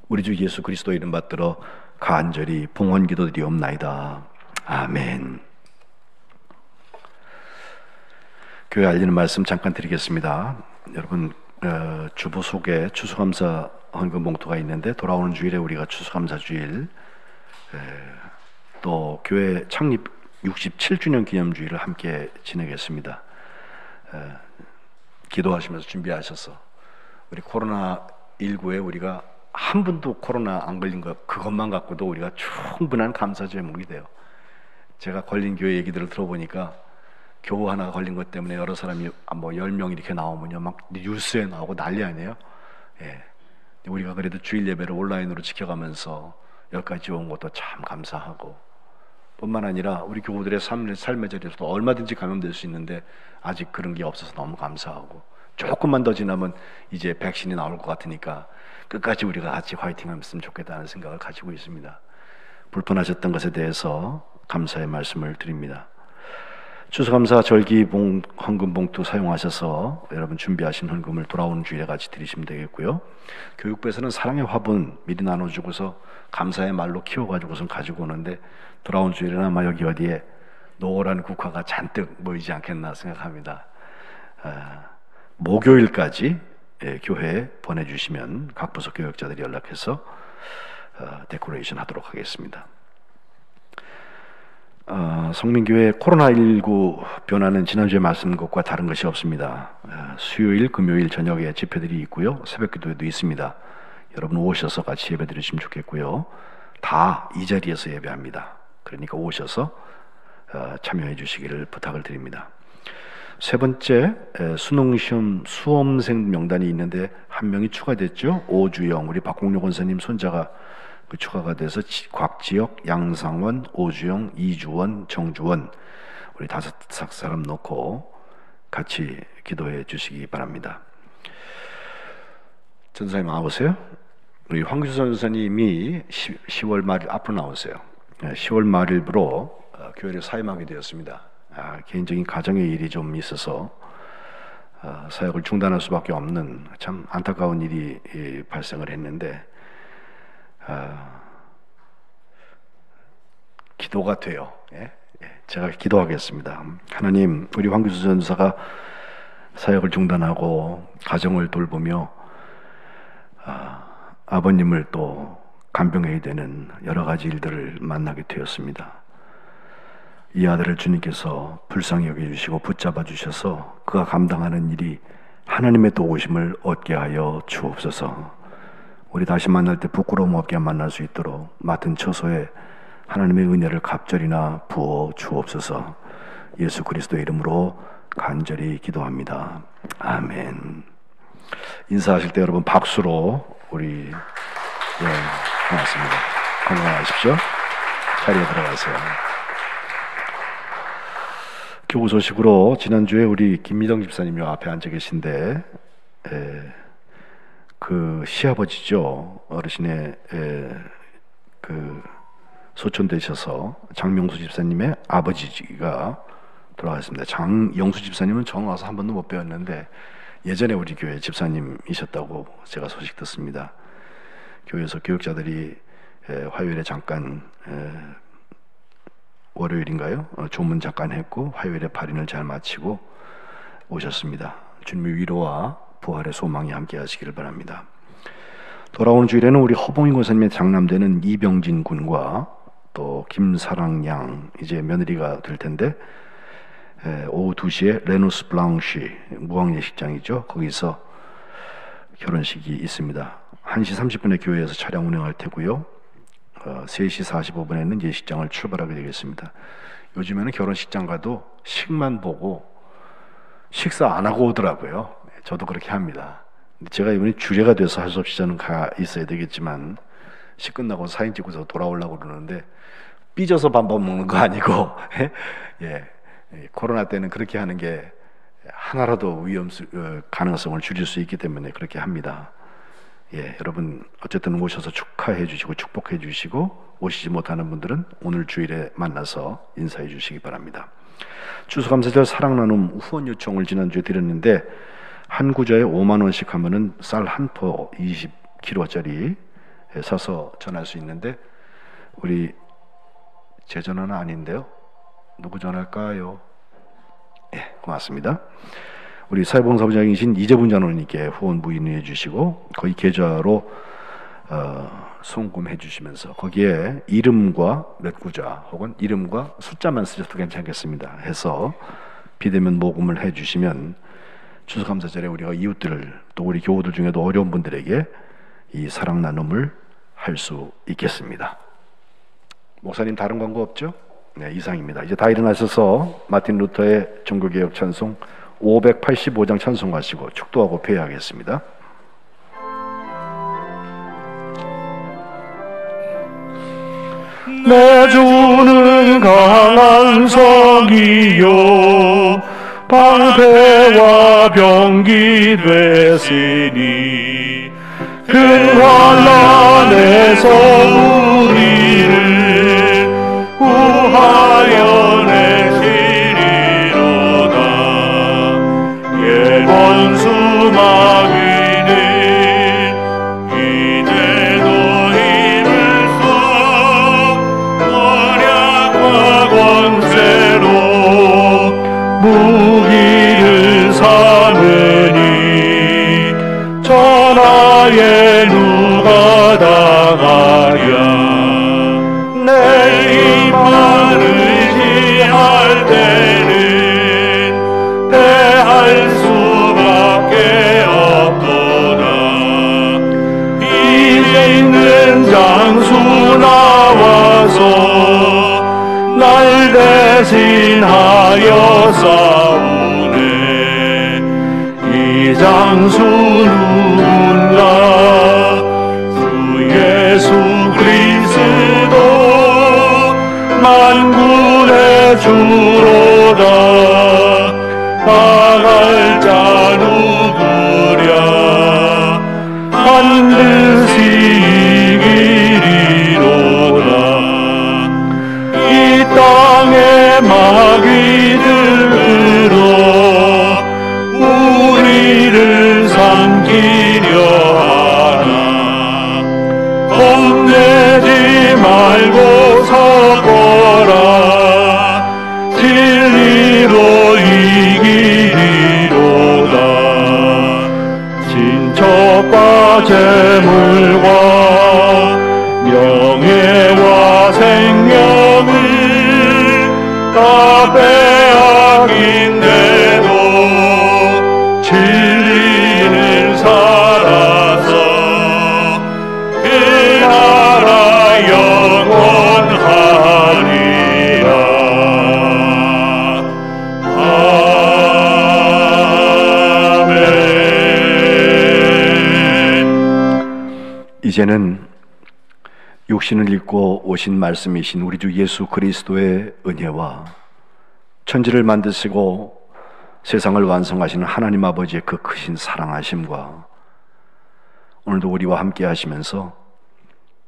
Speaker 1: 우리 주 예수 그리스도 이름 받들어 간절히 봉헌 기도드리옵나이다. 아멘. 교회 알리는 말씀 잠깐 드리겠습니다. 여러분, 주보 속에 추수감사 헌금 봉투가 있는데 돌아오는 주일에 우리가 추수감사 주일, 또 교회 창립 67주년 기념주일을 함께 지내겠습니다. 기도하시면서 준비하셔서 우리 코로나19에 우리가 한 분도 코로나 안 걸린 것 그것만 갖고도 우리가 충분한 감사 제목이 돼요. 제가 걸린 교회 얘기들을 들어보니까 교우 하나 걸린 것 때문에 여러 사람이 뭐 10명 이렇게 나오면요 막 뉴스에 나오고 난리 아니에요. 예. 우리가 그래도 주일 예배를 온라인으로 지켜가면서 여기까지 온 것도 참 감사하고, 뿐만 아니라 우리 교우들의 삶의 자리에서도 얼마든지 감염될 수 있는데 아직 그런 게 없어서 너무 감사하고, 조금만 더 지나면 이제 백신이 나올 것 같으니까 끝까지 우리가 같이 화이팅 했으면 좋겠다는 생각을 가지고 있습니다. 불편하셨던 것에 대해서 감사의 말씀을 드립니다. 추수감사 절기 헌금 봉투 사용하셔서 여러분 준비하신 헌금을 돌아오는 주일에 같이 드리시면 되겠고요. 교육부에서는 사랑의 화분 미리 나눠주고서 감사의 말로 키워가지고선 가지고 오는데, 돌아온 주일에는 아마 여기 어디에 노란 국화가 잔뜩 모이지 않겠나 생각합니다. 목요일까지 교회에 보내주시면 각 부서 교역자들이 연락해서 데코레이션 하도록 하겠습니다. 성민교회 코로나19 변화는 지난주에 말씀한 것과 다른 것이 없습니다. 수요일, 금요일 저녁에 집회들이 있고요. 새벽기도회도 있습니다. 여러분 오셔서 같이 예배 드리시면 좋겠고요. 다 이 자리에서 예배합니다. 그러니까 오셔서 참여해 주시기를 부탁을 드립니다. 세 번째, 수능시험 수험생 명단이 있는데 한 명이 추가됐죠. 오주영, 우리 박공룡 권사님 손자가 추가가 돼서 곽지혁, 양상원, 오주영, 이주원, 정주원, 우리 5사람 놓고 같이 기도해 주시기 바랍니다. 전사님 나오세요. 우리 황규수 전사님이 10월 말일 앞으로 나오세요. 10월 말일부로 교회를 사임하게 되었습니다. 개인적인 가정의 일이 좀 있어서 사역을 중단할 수밖에 없는 참 안타까운 일이 발생을 했는데, 기도가 돼요. 제가 기도하겠습니다. 하나님, 우리 황규수 전사가 사역을 중단하고 가정을 돌보며 아버님을 또 간병해야 되는 여러 가지 일들을 만나게 되었습니다. 이 아들을 주님께서 불쌍히 여겨주시고 붙잡아 주셔서 그가 감당하는 일이 하나님의 도우심을 얻게 하여 주옵소서. 우리 다시 만날 때 부끄러움 없게 만날 수 있도록 맡은 처소에 하나님의 은혜를 갑절이나 부어 주옵소서. 예수 그리스도의 이름으로 간절히 기도합니다. 아멘. 인사하실 때 여러분 박수로 우리 고맙습니다. 건강하십시오. 자리에 들어가세요. 교우 소식으로 지난주에 우리 김미정 집사님이 앞에 앉아 계신데 그 시아버지죠. 어르신의 그 소촌 되셔서 장명수 집사님의 아버지가 돌아가셨습니다. 장영수 집사님은 전 와서 한 번도 못 배웠는데 예전에 우리 교회 집사님이셨다고 제가 소식 듣습니다. 교회에서 교육자들이 화요일에 잠깐 월요일인가요? 조문 잠깐 했고 화요일에 발인을 잘 마치고 오셨습니다. 주님의 위로와 부활의 소망이 함께 하시기를 바랍니다. 돌아오는 주일에는 우리 허봉인 권사님의 장남되는 이병진 군과 또 김사랑 양 이제 며느리가 될 텐데 오후 2시에 레누스 블랑쉬 무학예식장이죠. 거기서 결혼식이 있습니다. 1시 30분에 교회에서 차량 운행할 테고요. 3시 45분에는 예식장을 출발하게 되겠습니다. 요즘에는 결혼식장 가도 식만 보고 식사 안 하고 오더라고요. 저도 그렇게 합니다. 제가 이번에 주례가 돼서 할 수 없이 저는 가 있어야 되겠지만 식 끝나고 사진 찍고서 돌아오려고 그러는데 삐져서 밥 먹는 거 아니고 코로나 때는 그렇게 하는 게 하나라도 가능성을 줄일 수 있기 때문에 그렇게 합니다. 여러분 어쨌든 오셔서 축하해 주시고 축복해 주시고 오시지 못하는 분들은 오늘 주일에 만나서 인사해 주시기 바랍니다. 추수감사절 사랑나눔 후원 요청을 지난주에 드렸는데 한 구자에 5만 원씩 하면은 쌀 한 포 20kg짜리 사서 전할 수 있는데 우리 제 전화는 아닌데요. 누구 전화할까요? 고맙습니다. 우리 사회봉사부장이신 이재분 장로님께 후원 부인해 주시고 거기 계좌로 송금해 주시면서 거기에 이름과 몇 구자 혹은 이름과 숫자만 쓰셔도 괜찮겠습니다. 해서 비대면 모금을 해 주시면 추수감사절에 우리가 이웃들을 또 우리 교우들 중에도 어려운 분들에게 이 사랑 나눔을 할 수 있겠습니다. 목사님 다른 광고 없죠? 네, 이상입니다. 이제 다 일어나셔서 마틴 루터의 종교개혁 찬송 585장 찬송하시고 축도하고 배회하겠습니다.
Speaker 5: 내 주는 강한 성이요 방패와 병기 되시니 그 환난에서 우리를 구하여 내시리로다. 예 원수 마귀는 이제도 힘을 써 원약과 권세로 무기를 삼으니 전하에 누가 당하랴. 내 힘을 의지할 때는 대할 수밖에 없도다. 이제 있는 장수 나와서 날 대신하여 싸우네. 이 장수 누군가? 주 예수 그리스도 만군의 주로다. 나갈 자 누구랴? 반드시 이기리로다. 이 땅의 마귀들로 우리를 삼키려 하나. 겁내지 말고 서거라. 진리로 이기리로다. 진척과 재물과 명예와 생명을 다 빼앗긴데도 진리는 살아서 그 나라 영원하리라. 아멘.
Speaker 1: 이제는 육신을 입고 오신 말씀이신 우리 주 예수 그리스도의 은혜와 천지를 만드시고 세상을 완성하시는 하나님 아버지의 그 크신 사랑하심과 오늘도 우리와 함께 하시면서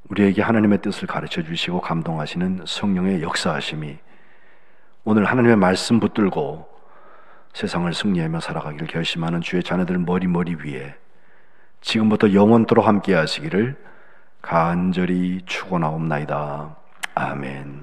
Speaker 1: 우리에게 하나님의 뜻을 가르쳐 주시고 감동하시는 성령의 역사하심이 오늘 하나님의 말씀 붙들고 세상을 승리하며 살아가기를 결심하는 주의 자녀들 머리 위에 지금부터 영원토록 함께 하시기를 간절히 축원하옵나이다. 아멘.